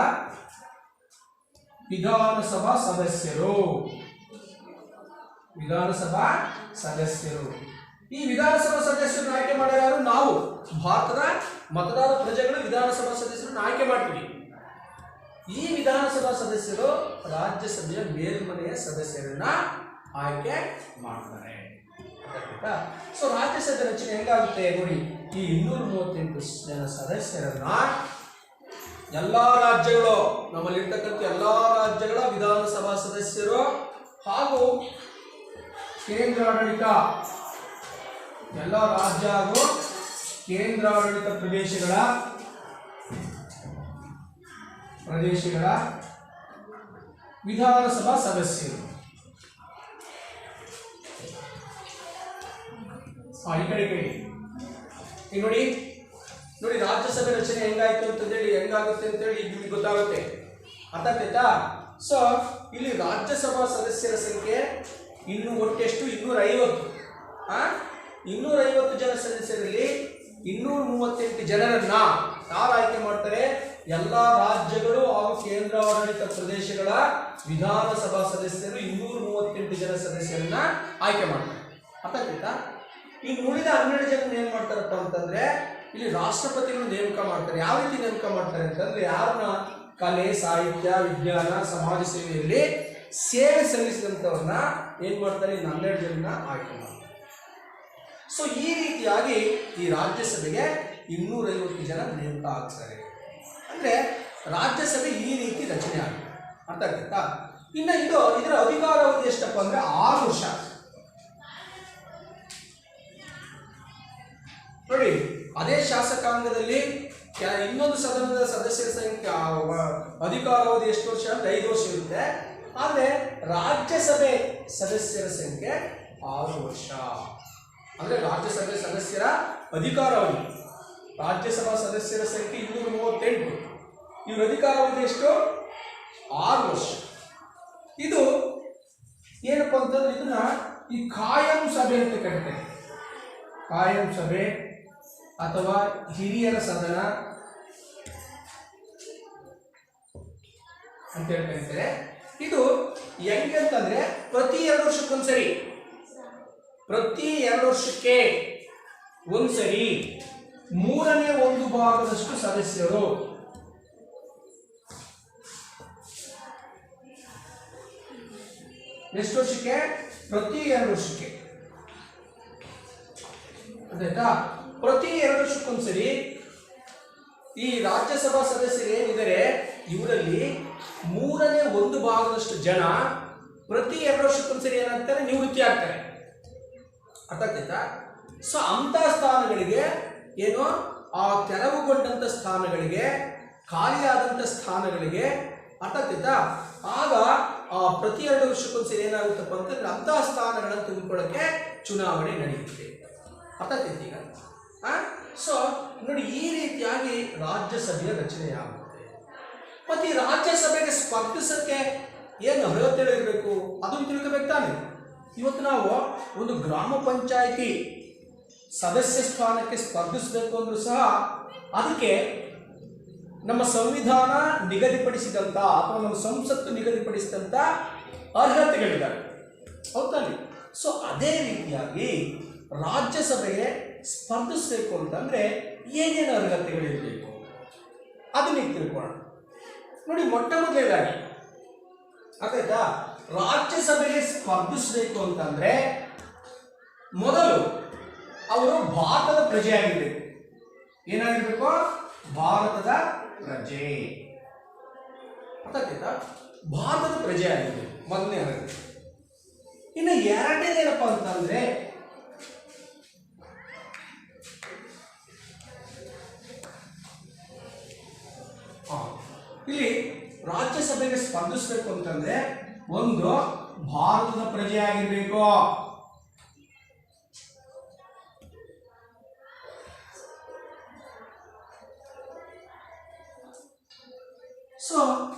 ವಿಧಾನಸಭಾ ಸದಸ್ಯರು. ಈ ವಿಧಾನಸಭಾ ಸದಸ್ಯರನ್ನು ಆಯ್ಕೆ ಮಾಡೋರು ಯಾರು? ನಾವು ಭಾರತದ ಮತದಾರ ಪ್ರಜೆಗಳು ವಿಧಾನಸಭಾ ಸದಸ್ಯರನ್ನು ಆಯ್ಕೆ ಮಾಡ್ತೀವಿ. ಈ ವಿಧಾನಸಭಾ ಸದಸ್ಯರು ರಾಜ್ಯಸಭೆಯ ಮೇಲ್ಮನೆಯ ಸದಸ್ಯರನ್ನ ಆಯ್ಕೆ ಮಾಡ್ತಾರೆ. ಸೊ ರಾಜ್ಯಸಭೆ ರಚನೆ ಹೆಂಗಾಗುತ್ತೆ ನೋಡಿ, ಈ 238 ಜನ ಸದಸ್ಯರನ್ನ ಎಲ್ಲಾ ರಾಜ್ಯಗಳು, ನಮ್ಮಲ್ಲಿರ್ತಕ್ಕಂಥ ಎಲ್ಲಾ ರಾಜ್ಯಗಳ ವಿಧಾನಸಭಾ ಸದಸ್ಯರು ಹಾಗೂ ಕೇಂದ್ರಾಡಳಿತ, ಎಲ್ಲ ರಾಜ್ಯ ಹಾಗೂ ಕೇಂದ್ರಾಡಳಿತ ಪ್ರದೇಶಗಳ ವಿಧಾನಸಭಾ ಸದಸ್ಯರು. ಈ ಕಡೆ ಈಗ ನೋಡಿ ರಾಜ್ಯಸಭೆ ರಚನೆ ಹೆಂಗಾಯ್ತು ಅಂತೇಳಿ, ಹೆಂಗಾಗುತ್ತೆ ಅಂತೇಳಿ ನಿಮಗೆ ಗೊತ್ತಾಗುತ್ತೆ. ಅರ್ಥಾಯ್ತಾ? ಸೊ ಇಲ್ಲಿ ರಾಜ್ಯಸಭಾ ಸದಸ್ಯರ ಸಂಖ್ಯೆ ಇನ್ನು ಒಟ್ಟೆಷ್ಟು? 250. 250 ಜನ ಸದಸ್ಯರಲ್ಲಿ 238 ಜನರನ್ನ ಯಾರು ಆಯ್ಕೆ ಮಾಡ್ತಾರೆ? ಎಲ್ಲ ರಾಜ್ಯಗಳು ಹಾಗೂ ಕೇಂದ್ರಾಡಳಿತ ಪ್ರದೇಶಗಳ ವಿಧಾನಸಭಾ ಸದಸ್ಯರು 238 ಜನ ಸದಸ್ಯರನ್ನ ಆಯ್ಕೆ ಮಾಡ್ತಾರೆ. ಅರ್ಥಾಯ್ತಾ? ಈಗ ಉಳಿದ 12 ಜನ ಏನ್ ಮಾಡ್ತಾರಪ್ಪ ಅಂತಂದ್ರೆ ಇಲ್ಲಿ ರಾಷ್ಟ್ರಪತಿಗಳು ನೇಮಕ ಮಾಡ್ತಾರೆ. ಯಾವ ರೀತಿ ನೇಮಕ ಮಾಡ್ತಾರೆ ಅಂತಂದ್ರೆ ಯಾರನ್ನ ಕಲೆ, ಸಾಹಿತ್ಯ, ವಿಜ್ಞಾನ, ಸಮಾಜ ಸೇವೆಯಲ್ಲಿ ಸೇವೆ ಸಲ್ಲಿಸಿದಂಥವ್ರನ್ನ ಏನ್ ಮಾಡ್ತಾರೆ? 12 ಜನನ ಆಯ್ಕೆ ಮಾಡ್ತಾರೆ. ಸೊ ಈ ರೀತಿಯಾಗಿ ಈ ರಾಜ್ಯಸಭೆಗೆ 250 ಜನ ನೇಮಕ ಆಗ್ತಾರೆ. ಅಂದ್ರೆ ರಾಜ್ಯಸಭೆ ಈ ರೀತಿ ರಚನೆ ಆಗುತ್ತೆ. ಅರ್ಥ ಆಗುತ್ತಾ? ಇನ್ನು ಇದರ ಅಧಿಕಾರಾವಧಿ ಎಷ್ಟಪ್ಪ ಅಂದ್ರೆ 6 ವರ್ಷ. ನೋಡಿ, ಅದೇ ಶಾಸಕಾಂಗದಲ್ಲಿ ಇನ್ನೊಂದು ಸದನದ ಸದಸ್ಯರ ಸಂಖ್ಯೆ ಅಧಿಕಾರಾವಧಿ ಎಷ್ಟು ವರ್ಷ ಅಂದ್ರೆ 5 ವರ್ಷ ಇರುತ್ತೆ. ಆದರೆ ರಾಜ್ಯಸಭೆ ಸದಸ್ಯರ ಸಂಖ್ಯೆ 6 ವರ್ಷ. ಅಂದರೆ ರಾಜ್ಯಸಭೆ ಸದಸ್ಯರ ಅಧಿಕಾರಾವಧಿ, ರಾಜ್ಯಸಭಾ ಸದಸ್ಯರ ಸಂಖ್ಯೆ 238, ಇವ್ರ ಅಧಿಕಾರಾವಧಿ ಎಷ್ಟು? 6 ವರ್ಷ. ಇದು ಏನಪ್ಪ ಅಂತಂದ್ರೆ ಇದನ್ನ ಈ ಕಾಯಂ ಸಭೆ ಅಂತ ಕರೀತಾರೆ. ಕಾಯಂ ಸಭೆ ಅಥವಾ ಹಿರಿಯರ ಸದನ ಅಂತ ಹೇಳ್ತಾರೆ. ಇದು ಹೆಂಗೆ ಅಂತಂದ್ರೆ ಪ್ರತಿ 2 ವರ್ಷಕ್ಕೊಂದ್ಸರಿ, ಪ್ರತಿ 2 ವರ್ಷಕ್ಕೆ ಒಂದ್ಸರಿ 3/1 ಸದಸ್ಯರು ಎಷ್ಟು ವರ್ಷಕ್ಕೆ? ಪ್ರತಿ 2 ವರ್ಷಕ್ಕೆ. ಆಯ್ತಾ? ಪ್ರತಿ 2 ವರ್ಷಕ್ಕೊಂದ್ಸರಿ ಈ ರಾಜ್ಯಸಭಾ ಸದಸ್ಯರು ಏನಿದ್ದಾರೆ ಇವರಲ್ಲಿ 3/1 ಜನ ಪ್ರತಿ 2 ವರ್ಷಕ್ಕೊಂದ್ಸರಿ ಏನಾಗ್ತಾರೆ? ನಿವೃತ್ತಿ ಆಗ್ತಾರೆ. ಅರ್ಥ ಆಗ್ತೈತಾ? ಸೊ ಅಂತ ಸ್ಥಾನಗಳಿಗೆ ಏನು ಆ ತೆರವುಗೊಂಡಂತ ಸ್ಥಾನಗಳಿಗೆ, ಖಾಲಿಯಾದಂಥ ಸ್ಥಾನಗಳಿಗೆ, ಅರ್ಥ ಆಗ್ತೈತಾ? ಆಗ ಆ ಪ್ರತಿ 2 ವರ್ಷಕ್ಕೊಂದ್ಸರಿ ಏನಾಗುತ್ತಪ್ಪ ಅಂತಂದ್ರೆ ಅಂತಹ ಸ್ಥಾನಗಳನ್ನು ತುಂಬಿಕೊಳ್ಳಕ್ಕೆ ಚುನಾವಣೆ ನಡೆಯುತ್ತೆ. ಅರ್ಥ ಆಗ್ತೈತಿ ಈಗ? ಸೊ ನೋಡಿ, ಈ ರೀತಿಯಾಗಿ ರಾಜ್ಯಸಭೆಯ ರಚನೆ ಆಗುತ್ತೆ. ಮತ್ತೆ ಈ ರಾಜ್ಯಸಭೆಗೆ ಸ್ಪರ್ಧಿಸಕ್ಕೆ ಏನು ಅರ್ಹತೆ ಇರಬೇಕು ಅದನ್ನು ತಿಳ್ಕೋಬೇಕು ತಾನೆ. ಇವತ್ತು ನಾವು ಒಂದು ಗ್ರಾಮ ಪಂಚಾಯಿತಿ ಸದಸ್ಯ ಸ್ಥಾನಕ್ಕೆ ಸ್ಪರ್ಧಿಸಬೇಕು ಅಂದ್ರೂ ಸಹ ಅದಕ್ಕೆ ನಮ್ಮ ಸಂವಿಧಾನ ನಿಗದಿಪಡಿಸಿದಂಥ ಅಥವಾ ನಮ್ಮ ಸಂಸತ್ತು ನಿಗದಿಪಡಿಸಿದಂಥ ಅರ್ಹತೆಗಳಿದ್ದಾವೆ, ಹೌದಾನೆ? ಸೊ ಅದೇ ರೀತಿಯಾಗಿ ರಾಜ್ಯಸಭೆಗೆ ಸ್ಪರ್ಧಿಸಬೇಕು ಅಂತಂದರೆ ಏನೇನು ಅರ್ಹತೆಗಳಿರಬೇಕು ಅದನ್ನ ತಿಳ್ಕೊಳ್ಳೋಣ. ನೋಡಿ, ಮೊಟ್ಟ ಮೊದಲನೇದಾಗಿ ಆಯ್ತಾ, ರಾಜ್ಯಸಭೆಗೆ ಸ್ಪರ್ಧಿಸಬೇಕು ಅಂತಂದ್ರೆ ಮೊದಲು ಅವರು ಭಾರತದ ಪ್ರಜೆಯಾಗಿರ್ಬೇಕು. ಏನಾಗಿರ್ಬೇಕು? ಭಾರತದ ಪ್ರಜೆ. ಅರ್ಥಾಯ್ತಾ? ಭಾರತದ ಪ್ರಜೆ ಆಗಿರ್ಬೇಕು ಮೊದಲನೇ ಅರ್ಹತೆ. ಇನ್ನು ಎರಡನೇದೇನಪ್ಪ ಅಂತಂದ್ರೆ ಇಲ್ಲಿ ರಾಜ್ಯಸಭೆಗೆ ಸ್ಪರ್ಧಿಸಬೇಕು ಅಂತಂದ್ರೆ ಒಂದು ಭಾರತದ ಪ್ರಜೆ ಆಗಿರ್ಬೇಕು. ಸೊ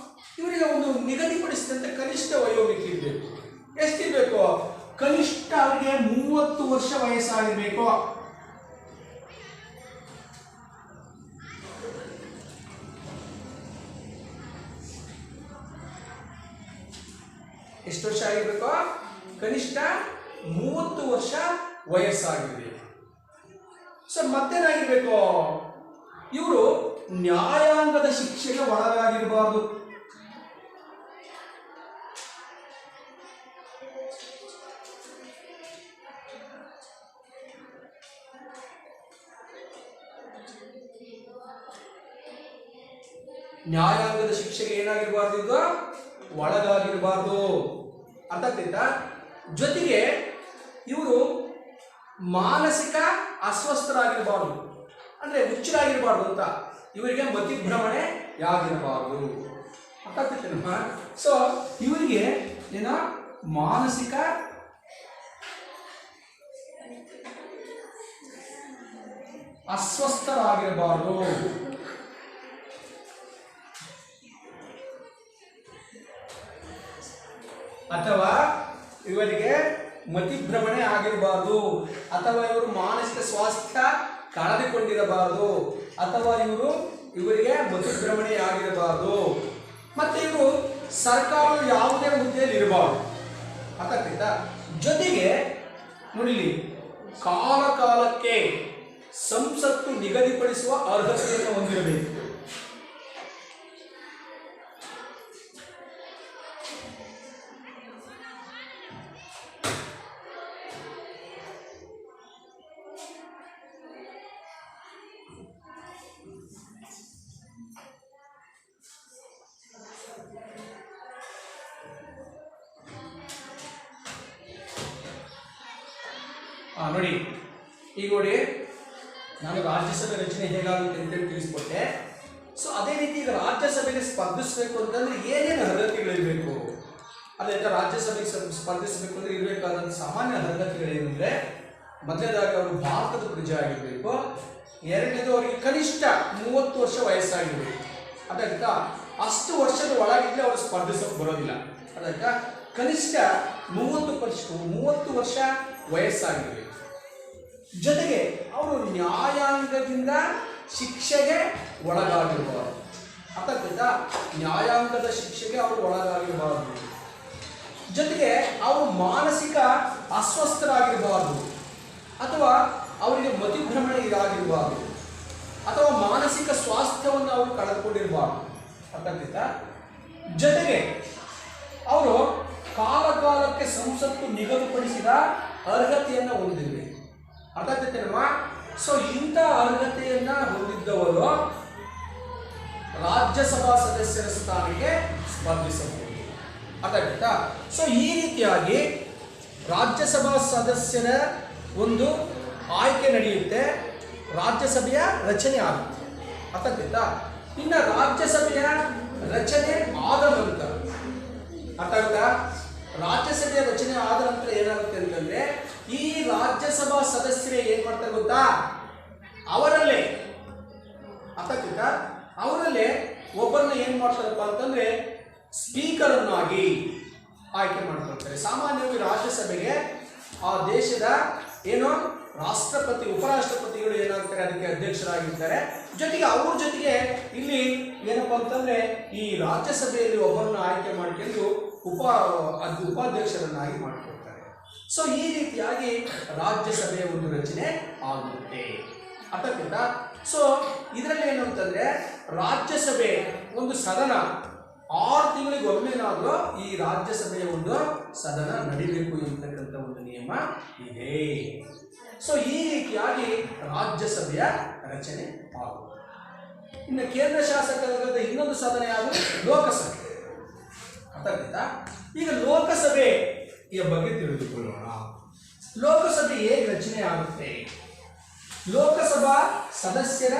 ಇವರಿಗೆ ಒಂದು ನಿಗದಿಪಡಿಸಿದಂತೆ ಕನಿಷ್ಠ ವಯೋಮಿತಿ ಇರಬೇಕು. ಎಷ್ಟಿರಬೇಕು? ಕನಿಷ್ಠ ಅವರಿಗೆ 30 ವರ್ಷ ವಯಸ್ಸಾಗಿರ್ಬೇಕು. ಎಷ್ಟು ವರ್ಷ ಆಗಿರ್ಬೇಕು? ಕನಿಷ್ಠ 30 ವರ್ಷ ವಯಸ್ಸಾಗಿರ್ಬೇಕು. ಸೊ ಮತ್ತೇನಾಗಿರ್ಬೇಕು? ಇವರು ನ್ಯಾಯಾಂಗದ ಶಿಕ್ಷೆಗೆ ಒಳಗಾಗಿರಬಾರದು. ನ್ಯಾಯಾಂಗದ ಶಿಕ್ಷೆಗೆ ಏನಾಗಿರಬಾರ್ದು? ಈಗ ಒಳಗಾಗಿರಬಾರ್ದು. ಅರ್ಥ ಆಗ್ತೈತಾ? ಜೊತೆಗೆ ಇವರು ಮಾನಸಿಕ ಅಸ್ವಸ್ಥರಾಗಿರಬಾರ್ದು, ಅಂದ್ರೆ ಹುಚ್ಚರಾಗಿರಬಾರ್ದು ಅಂತ. ಇವರಿಗೆ ಮತಿಭ್ರಮಣೆ ಯಾಗಿರಬಾರ್ದು. ಅರ್ಥ ಆಗ್ತೈತೇನಮ್ಮ? ಸೊ ಇವರಿಗೆ ಏನ ಮಾನಸಿಕ ಅಸ್ವಸ್ಥರಾಗಿರಬಾರ್ದು. ಅಥವಾ ಇವರಿಗೆ ಮತಿಭ್ರಮಣೆ ಆಗಿರಬಾರ್ದು, ಅಥವಾ ಇವರು ಮಾನಸಿಕ ಸ್ವಾಸ್ಥ್ಯ ಕಳೆದುಕೊಂಡಿರಬಾರ್ದು, ಅಥವಾ ಇವರಿಗೆ ಮತಿಭ್ರಮಣೆ ಆಗಿರಬಾರ್ದು. ಮತ್ತೆ ಇವರು ಸರ್ಕಾರದ ಯಾವುದೇ ಹುದ್ದೆಯಲ್ಲಿ ಇರಬಾರ್ದು. ಅರ್ಥಾಗ್ತೈತಾ? ಜೊತೆಗೆ ನೋಡಿ, ಕಾಲ ಕಾಲಕ್ಕೆ ಸಂಸತ್ತು ನಿಗದಿಪಡಿಸುವ ಅರ್ಹತೆಯನ್ನು ಹೊಂದಿರಬೇಕು. ನೋಡಿ, ಈಗ ನೋಡಿ, ನಾನು ರಾಜ್ಯಸಭೆ ರಚನೆ ಹೇಗಾಗುತ್ತೆ ಅಂತ ತಿಳಿಸ್ಕೊಟ್ಟೆ. ಸೊ ಅದೇ ರೀತಿ ಈಗ ರಾಜ್ಯಸಭೆಗೆ ಸ್ಪರ್ಧಿಸಬೇಕು ಅಂತಂದ್ರೆ ಏನೇನು ಅರ್ಹತೆಗಳಿರಬೇಕು ಅದೇ ರಾಜ್ಯಸಭೆಗೆ ಸ್ಪರ್ಧಿಸಬೇಕು ಅಂದರೆ ಇರಬೇಕಾದಂಥ ಸಾಮಾನ್ಯ ಅರ್ಹತೆಗಳೇನೆಂದರೆ ಮೊದಲನೇದಾಗಿ ಅವರು ಭಾರತದ ಪ್ರಜೆ ಆಗಿರಬೇಕು, ಎರಡನೇದು ಅವರಿಗೆ ಕನಿಷ್ಠ 30 ವರ್ಷ ವಯಸ್ಸಾಗಿರಬೇಕು. ಅದಕ್ಕ ಅಷ್ಟು ವರ್ಷದ ಒಳಗಿದ್ರೆ ಅವರು ಸ್ಪರ್ಧಿಸೋಕೆ ಬರೋದಿಲ್ಲ. ಅದಕ್ಕ ಕನಿಷ್ಠ 30 ವರ್ಷ ವಯಸ್ಸಾಗಿರಬೇಕು. ಜೊತೆಗೆ ಅವರು ನ್ಯಾಯಾಂಗದಿಂದ ಶಿಕ್ಷೆಗೆ ಒಳಗಾಗಿರಬಾರದು. ಅದಕ್ಕಿಂತ ನ್ಯಾಯಾಂಗದ ಶಿಕ್ಷೆಗೆ ಅವರು ಒಳಗಾಗಿರಬಾರದು. ಜೊತೆಗೆ ಅವರು ಮಾನಸಿಕ ಅಸ್ವಸ್ಥರಾಗಿರಬಾರದು, ಅಥವಾ ಅವರಿಗೆ ಮತಿಭ್ರಮಣೆ ಇದಾಗಿರಬಾರದು, ಅಥವಾ ಮಾನಸಿಕ ಸ್ವಾಸ್ಥ್ಯವನ್ನು ಅವರು ಕಳೆದುಕೊಂಡಿರಬಾರದು. ಅದಕ್ಕಿಂತ ಜೊತೆಗೆ ಅವರು ಕಾಲಕಾಲಕ್ಕೆ ಸಂಸತ್ತು ನಿಗದಿಪಡಿಸಿದ ಅರ್ಹತೆಯನ್ನು ಹೊಂದಿರಬೇಕು. ಅರ್ಥಾಗ್ತೇನಮ್ಮ? ಸೊ ಇಂಥ ಅರ್ಹತೆಯನ್ನು ಹೊಂದಿದ್ದವರು ರಾಜ್ಯಸಭಾ ಸದಸ್ಯರ ಸ್ಥಾನಕ್ಕೆ ಸ್ಪರ್ಧಿಸಬಹುದು. ಅರ್ಥಾಗ್ತಾ? ಸೊ ಈ ರೀತಿಯಾಗಿ ರಾಜ್ಯಸಭಾ ಸದಸ್ಯರ ಒಂದು ಆಯ್ಕೆ ನಡೆಯುತ್ತೆ, ರಾಜ್ಯಸಭೆಯ ರಚನೆ ಆಗುತ್ತೆ. ಅರ್ಥಾಗ್ತಾ? ಇನ್ನು ರಾಜ್ಯಸಭೆಯ ರಚನೆ ಆದ ನಂತರ ರಾಜ್ಯಸಭೆಯ ರಚನೆ ಆದ ನಂತರ ಏನಾಗುತ್ತೆ ಅಂತಂದ್ರೆ ಈ ರಾಜ್ಯಸಭಾ ಸದಸ್ಯರೇ ಏನ್ ಮಾಡ್ತಾರೆ ಗೊತ್ತಾ, ಅವರಲ್ಲೇ ಒಬ್ಬರನ್ನ ಏನ್ ಮಾಡ್ತಾರಪ್ಪ ಅಂತಂದ್ರೆ ಸ್ಪೀಕರ್ ಅನ್ನಾಗಿ ಆಯ್ಕೆ ಮಾಡ್ಕೊಳ್ತಾರೆ. ಸಾಮಾನ್ಯವಾಗಿ ರಾಜ್ಯಸಭೆಗೆ ಆ ದೇಶದ ಏನೋ ರಾಷ್ಟ್ರಪತಿ ಉಪರಾಷ್ಟ್ರಪತಿಗಳು ಏನಾಗ್ತಾರೆ ಅದಕ್ಕೆ ಅಧ್ಯಕ್ಷರಾಗಿರ್ತಾರೆ. ಜೊತೆಗೆ ಅವ್ರ ಜೊತೆಗೆ ಇಲ್ಲಿ ಏನಪ್ಪಾ ಅಂತಂದ್ರೆ ಈ ರಾಜ್ಯಸಭೆಯಲ್ಲಿ ಒಬ್ಬರನ್ನ ಆಯ್ಕೆ ಮಾಡ್ಕೊಂಡು ಉಪಾಧ್ಯಕ್ಷರನ್ನಾಗಿ ಮಾಡ್ಕೊಳ್ತಾರೆ. ಸೊ ಈ ರೀತಿಯಾಗಿ ರಾಜ್ಯಸಭೆಯ ಒಂದು ರಚನೆ ಆಗುತ್ತೆ. ಅರ್ಥಕ್ಕಿಂತ ಸೊ ಇದರಲ್ಲಿ ಏನು ಅಂತಂದ್ರೆ ರಾಜ್ಯಸಭೆ ಒಂದು ಸದನ 6 ತಿಂಗಳಿಗೆ ಒಮ್ಮೆನಾದರೂ ಈ ರಾಜ್ಯಸಭೆಯ ಒಂದು ಸದನ ನಡಿಬೇಕು ಎಂಬತಕ್ಕಂಥ ಒಂದು ನಿಯಮ ಇದೆ. ಸೊ ಈ ರೀತಿಯಾಗಿ ರಾಜ್ಯಸಭೆಯ ರಚನೆ ಆಗುತ್ತೆ. ಇನ್ನು ಕೇಂದ್ರ ಶಾಸಕರ ಇನ್ನೊಂದು ಸದನ ಯಾವುದು? ಲೋಕಸಭೆ. ಅರ್ಥಾಯ್ತಾ? ಈಗ ಲೋಕಸಭೆಯ ಬಗ್ಗೆ ತಿಳಿದುಕೊಳ್ಳೋಣ. ಲೋಕಸಭೆ ಹೇಗೆ ರಚನೆ ಆಗುತ್ತೆ, ಲೋಕಸಭಾ ಸದಸ್ಯರ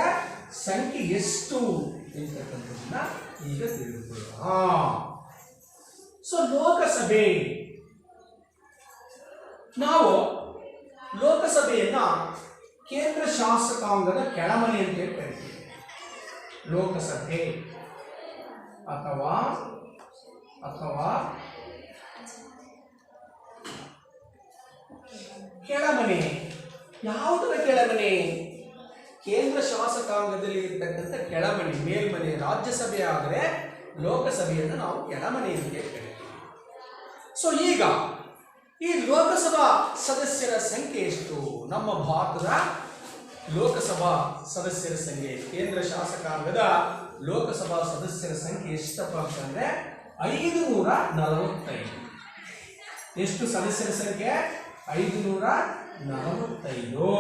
ಸಂಖ್ಯೆ ಎಷ್ಟು ಎಂತಕ್ಕಂಥದ್ದನ್ನ ಈಗ ತಿಳಿದುಕೊಳ್ಳೋಣ. ಸೊ ಲೋಕಸಭೆ, ನಾವು ಲೋಕಸಭೆಯನ್ನ ಕೇಂದ್ರ ಶಾಸಕಾಂಗದ ಕೆಳಮನೆ ಅಂತ ಹೇಳಿ ಕರಿತೀವಿ. ಲೋಕಸಭೆ ಅಥವಾ ಕೆಳಮನೆ. ಯಾವುದರ ಕೆಳಮನೆ? ಕೇಂದ್ರ ಶಾಸಕಾಂಗದಲ್ಲಿ ಇರ್ತಕ್ಕಂಥ ಕೆಳಮನೆ, ಮೇಲ್ಮನೆ. ರಾಜ್ಯಸಭೆ ಆದರೆ ಲೋಕಸಭೆಯನ್ನು ನಾವು ಕೆಳಮನೆ ಅಂತ ಕರಿತೀವಿ. ಸೊ ಈಗ ಈ ಲೋಕಸಭಾ ಸದಸ್ಯರ ಸಂಖ್ಯೆ ಎಷ್ಟು? ನಮ್ಮ ಭಾರತದ ಲೋಕಸಭಾ ಸದಸ್ಯರ ಸಂಖ್ಯೆ, ಕೇಂದ್ರ ಶಾಸಕಾಂಗದ ಲೋಕಸಭಾ ಸದಸ್ಯರ ಸಂಖ್ಯೆ ಎಷ್ಟಪ್ಪ ಅಂತಂದ್ರೆ 545. ಎಷ್ಟು ಸದಸ್ಯರ ಸಂಖ್ಯೆ? 545.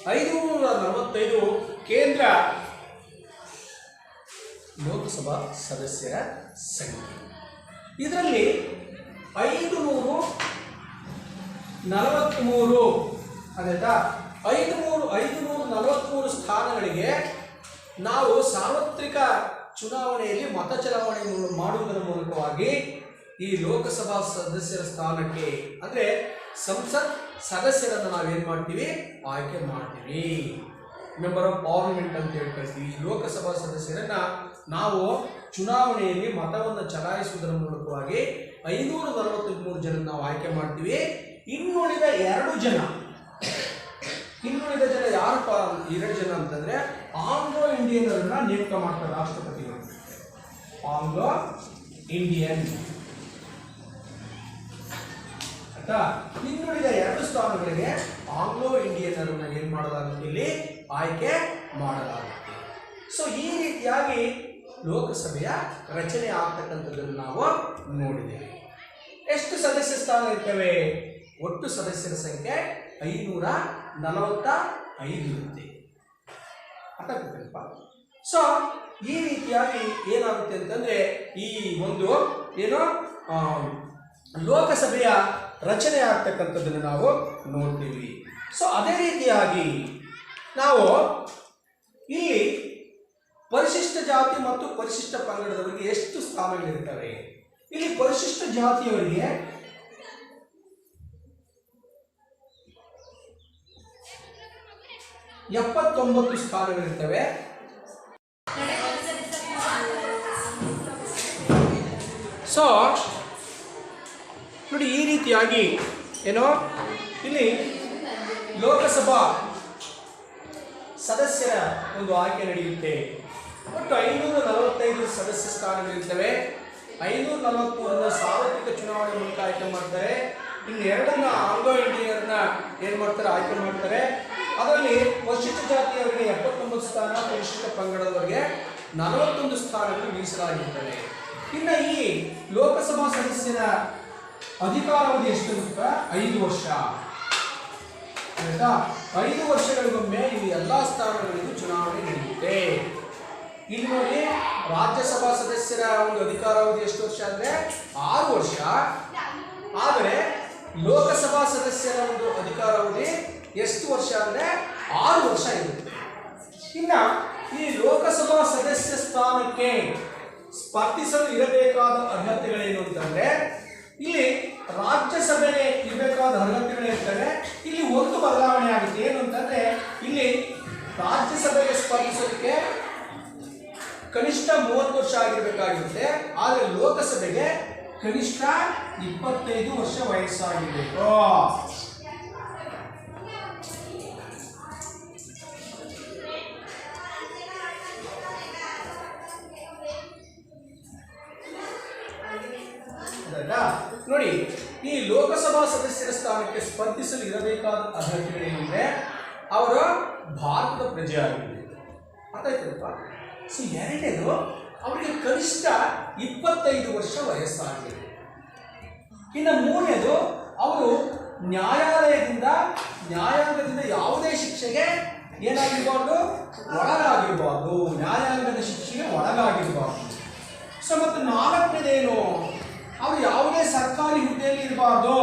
545 ಕೇಂದ್ರ ಲೋಕಸಭಾ ಸದಸ್ಯರ ಸಂಖ್ಯೆ. ಇದರಲ್ಲಿ 543 ಅದಾಯ್ತಾ, 543 ಸ್ಥಾನಗಳಿಗೆ ನಾವು ಸಾರ್ವತ್ರಿಕ ಚುನಾವಣೆಯಲ್ಲಿ ಮತ ಚಲಾವಣೆ ಮಾಡುವುದರ ಮೂಲಕವಾಗಿ ಈ ಲೋಕಸಭಾ ಸದಸ್ಯರ ಸ್ಥಾನಕ್ಕೆ ಅಂದರೆ ಸಂಸತ್ ಸದಸ್ಯರನ್ನು ನಾವೇನು ಮಾಡ್ತೀವಿ? ಆಯ್ಕೆ ಮಾಡ್ತೀವಿ. ಮೆಂಬರ್ ಆಫ್ ಪಾರ್ಲಿಮೆಂಟ್ ಅಂತ ಹೇಳ್ಕೊಳ್ತೀವಿ. ಈ ಲೋಕಸಭಾ ಸದಸ್ಯರನ್ನ ನಾವು ಚುನಾವಣೆಯಲ್ಲಿ ಮತವನ್ನು ಚಲಾಯಿಸುವುದರ ಮೂಲಕವಾಗಿ 543 ಜನ ನಾವು ಆಯ್ಕೆ ಮಾಡ್ತೀವಿ. ಇನ್ನುಳಿದ 2 ಜನ ಯಾರಪ್ಪ? 2 ಜನ ಅಂತಂದ್ರೆ ಆಂಗ್ಲೋ ಇಂಡಿಯನ್ನರನ್ನ ನೇಮಕ ಮಾಡ್ತಾರೆ ರಾಷ್ಟ್ರಪತಿಗಳು. ಆಂಗ್ಲೋ ಇಂಡಿಯನ್ ಆಯ್ತಾ. ಇನ್ನುಳಿದ 2 ಸ್ಥಾನಗಳಿಗೆ ಆಂಗ್ಲೋ ಇಂಡಿಯನ್ನರನ್ನ ಏನ್ ಮಾಡಲಾಗುತ್ತೆ? ಇಲ್ಲಿ ಆಯ್ಕೆ ಮಾಡಲಾಗುತ್ತೆ. ಸೊ ಈ ರೀತಿಯಾಗಿ ಲೋಕಸಭೆಯ ರಚನೆ ಆಗ್ತಕ್ಕಂಥದ್ದನ್ನು ನಾವು ನೋಡಿದ್ದೇವೆ. ಎಷ್ಟು ಸದಸ್ಯ ಸ್ಥಾನ ಇರ್ತವೆ? ಒಟ್ಟು ಸದಸ್ಯರ ಸಂಖ್ಯೆ 545 ಇರುತ್ತೆ. ಅರ್ಥಾಗುತ್ತಲ್ಪ? ಸೊ ಈ ರೀತಿಯಾಗಿ ಏನಾಗುತ್ತೆ ಅಂತಂದ್ರೆ ಈ ಒಂದು ಏನು ಲೋಕಸಭೆಯ ರಚನೆ ಆಗ್ತಕ್ಕಂಥದ್ದನ್ನು ನಾವು ನೋಡ್ತೀವಿ. ಸೊ ಅದೇ ರೀತಿಯಾಗಿ ನಾವು ಇಲ್ಲಿ ಪರಿಶಿಷ್ಟ ಜಾತಿ ಮತ್ತು ಪರಿಶಿಷ್ಟ ಪಂಗಡದವರಿಗೆ ಎಷ್ಟು ಸ್ಥಾನಗಳಿರ್ತವೆ? ಇಲ್ಲಿ ಪರಿಶಿಷ್ಟ ಜಾತಿಯವರಿಗೆ 79 ಸ್ಥಾನಗಳಿರ್ತವೆ. ಸೊ ನೋಡಿ, ಈ ರೀತಿಯಾಗಿ ಏನೋ ಇಲ್ಲಿ ಲೋಕಸಭಾ ಸದಸ್ಯರ ಒಂದು ಆಯ್ಕೆ ನಡೆಯುತ್ತೆ. ಒಟ್ಟು 545 ಸದಸ್ಯ ಸ್ಥಾನಗಳಿರ್ತವೆ. 543 ಸಾರ್ವತ್ರಿಕ ಚುನಾವಣೆ ಮೂಲಕ ಆಯ್ಕೆ ಮಾಡ್ತಾರೆ. ಇನ್ನು 2 ಆಂಗ್ಲೋ ಇಂಡಿಯನ್ರನ್ನ ಏನು ಮಾಡ್ತಾರೆ, ಆಯ್ಕೆ ಮಾಡ್ತಾರೆ. ಅದರಲ್ಲಿ ಪರಿಶಿಷ್ಟ ಜಾತಿಯವರಿಗೆ 79 ಸ್ಥಾನ, ಪರಿಶಿಷ್ಟ ಪಂಗಡದವರಿಗೆ 41 ಸ್ಥಾನಗಳು ಮೀಸಲಾಗಿರ್ತವೆ. ಇನ್ನು ಈ ಲೋಕಸಭಾ ಸದಸ್ಯರ ಅಧಿಕಾರಾವಧಿ ಎಷ್ಟು ಅಂತ 5 ವರ್ಷ. ಆಯ್ತಾ? 5 ವರ್ಷಗಳಿಗೊಮ್ಮೆ ಈ ಎಲ್ಲ ಸ್ಥಾನಗಳಿಗೂ ಚುನಾವಣೆ ನಡೆಯುತ್ತೆ. ಇಲ್ಲಿ ನೋಡಿ, ರಾಜ್ಯಸಭಾ ಸದಸ್ಯರ ಒಂದು ಅಧಿಕಾರಾವಧಿ ಎಷ್ಟು ವರ್ಷ ಅಂದರೆ 6 ವರ್ಷ. ಆದರೆ ಲೋಕಸಭಾ ಸದಸ್ಯರ ಒಂದು ಅಧಿಕಾರಾವಧಿ ಎಷ್ಟು ವರ್ಷ ಅಂದರೆ 6 ವರ್ಷ ಇರುತ್ತೆ. ಇನ್ನು ಈ ಲೋಕಸಭಾ ಸದಸ್ಯ ಸ್ಥಾನಕ್ಕೆ ಸ್ಪರ್ಧಿಸಲು ಇರಬೇಕಾದ ಅರ್ಹತೆಗಳೇನು ಅಂತಂದ್ರೆ, ಇಲ್ಲಿ ರಾಜ್ಯಸಭೆಗೆ ಇರಬೇಕಾದ ಅರ್ಹತೆಗಳಿರ್ತವೆ. ಇಲ್ಲಿ ಒಂದು ಬದಲಾವಣೆ ಆಗುತ್ತೆ. ಏನು ಅಂತಂದ್ರೆ, ಇಲ್ಲಿ ರಾಜ್ಯಸಭೆಗೆ ಸ್ಪರ್ಧಿಸೋದಕ್ಕೆ ಕನಿಷ್ಠ 30 ವರ್ಷ ಆಗಿರಬೇಕಾಗಿರುತ್ತೆ. ಆದರೆ ಲೋಕಸಭೆಗೆ ಕನಿಷ್ಠ 25 ವರ್ಷ ವಯಸ್ಸಾಗಿರಬೇಕು. ನೋಡಿ, ಈ ಲೋಕಸಭಾ ಸದಸ್ಯರ ಸ್ಥಾನಕ್ಕೆ ಸ್ಪರ್ಧಿಸಲು ಇರಬೇಕಾದ ಅರ್ಹತೆಗಳೇನೆಂದ್ರೆ, ಅವರು ಭಾರತದ ಪ್ರಜೆ ಆಗಿರಬೇಕು. ಅರ್ಥಾಯ್ತಪ್ಪ? ಸೊ ಎರಡನೇದು, ಅವರಿಗೆ ಕನಿಷ್ಠ 25 ವರ್ಷ ವಯಸ್ಸಾಗಿದೆ. ಇನ್ನು ಮೂರನೇದು, ಅವರು ನ್ಯಾಯಾಂಗದಿಂದ ಯಾವುದೇ ಶಿಕ್ಷೆಗೆ ಏನಾಗಿರಬಾರ್ದು, ಒಳಗಾಗಿರಬಾರ್ದು. ನ್ಯಾಯಾಂಗದ ಶಿಕ್ಷೆಗೆ ಒಳಗಾಗಿರಬಾರ್ದು. ಸೊ ಮತ್ತು ನಾಲ್ಕನೇದೇನು, ಅವರು ಯಾವುದೇ ಸರ್ಕಾರಿ ಹುದ್ದೆಯಲ್ಲಿ ಇರಬಾರ್ದು.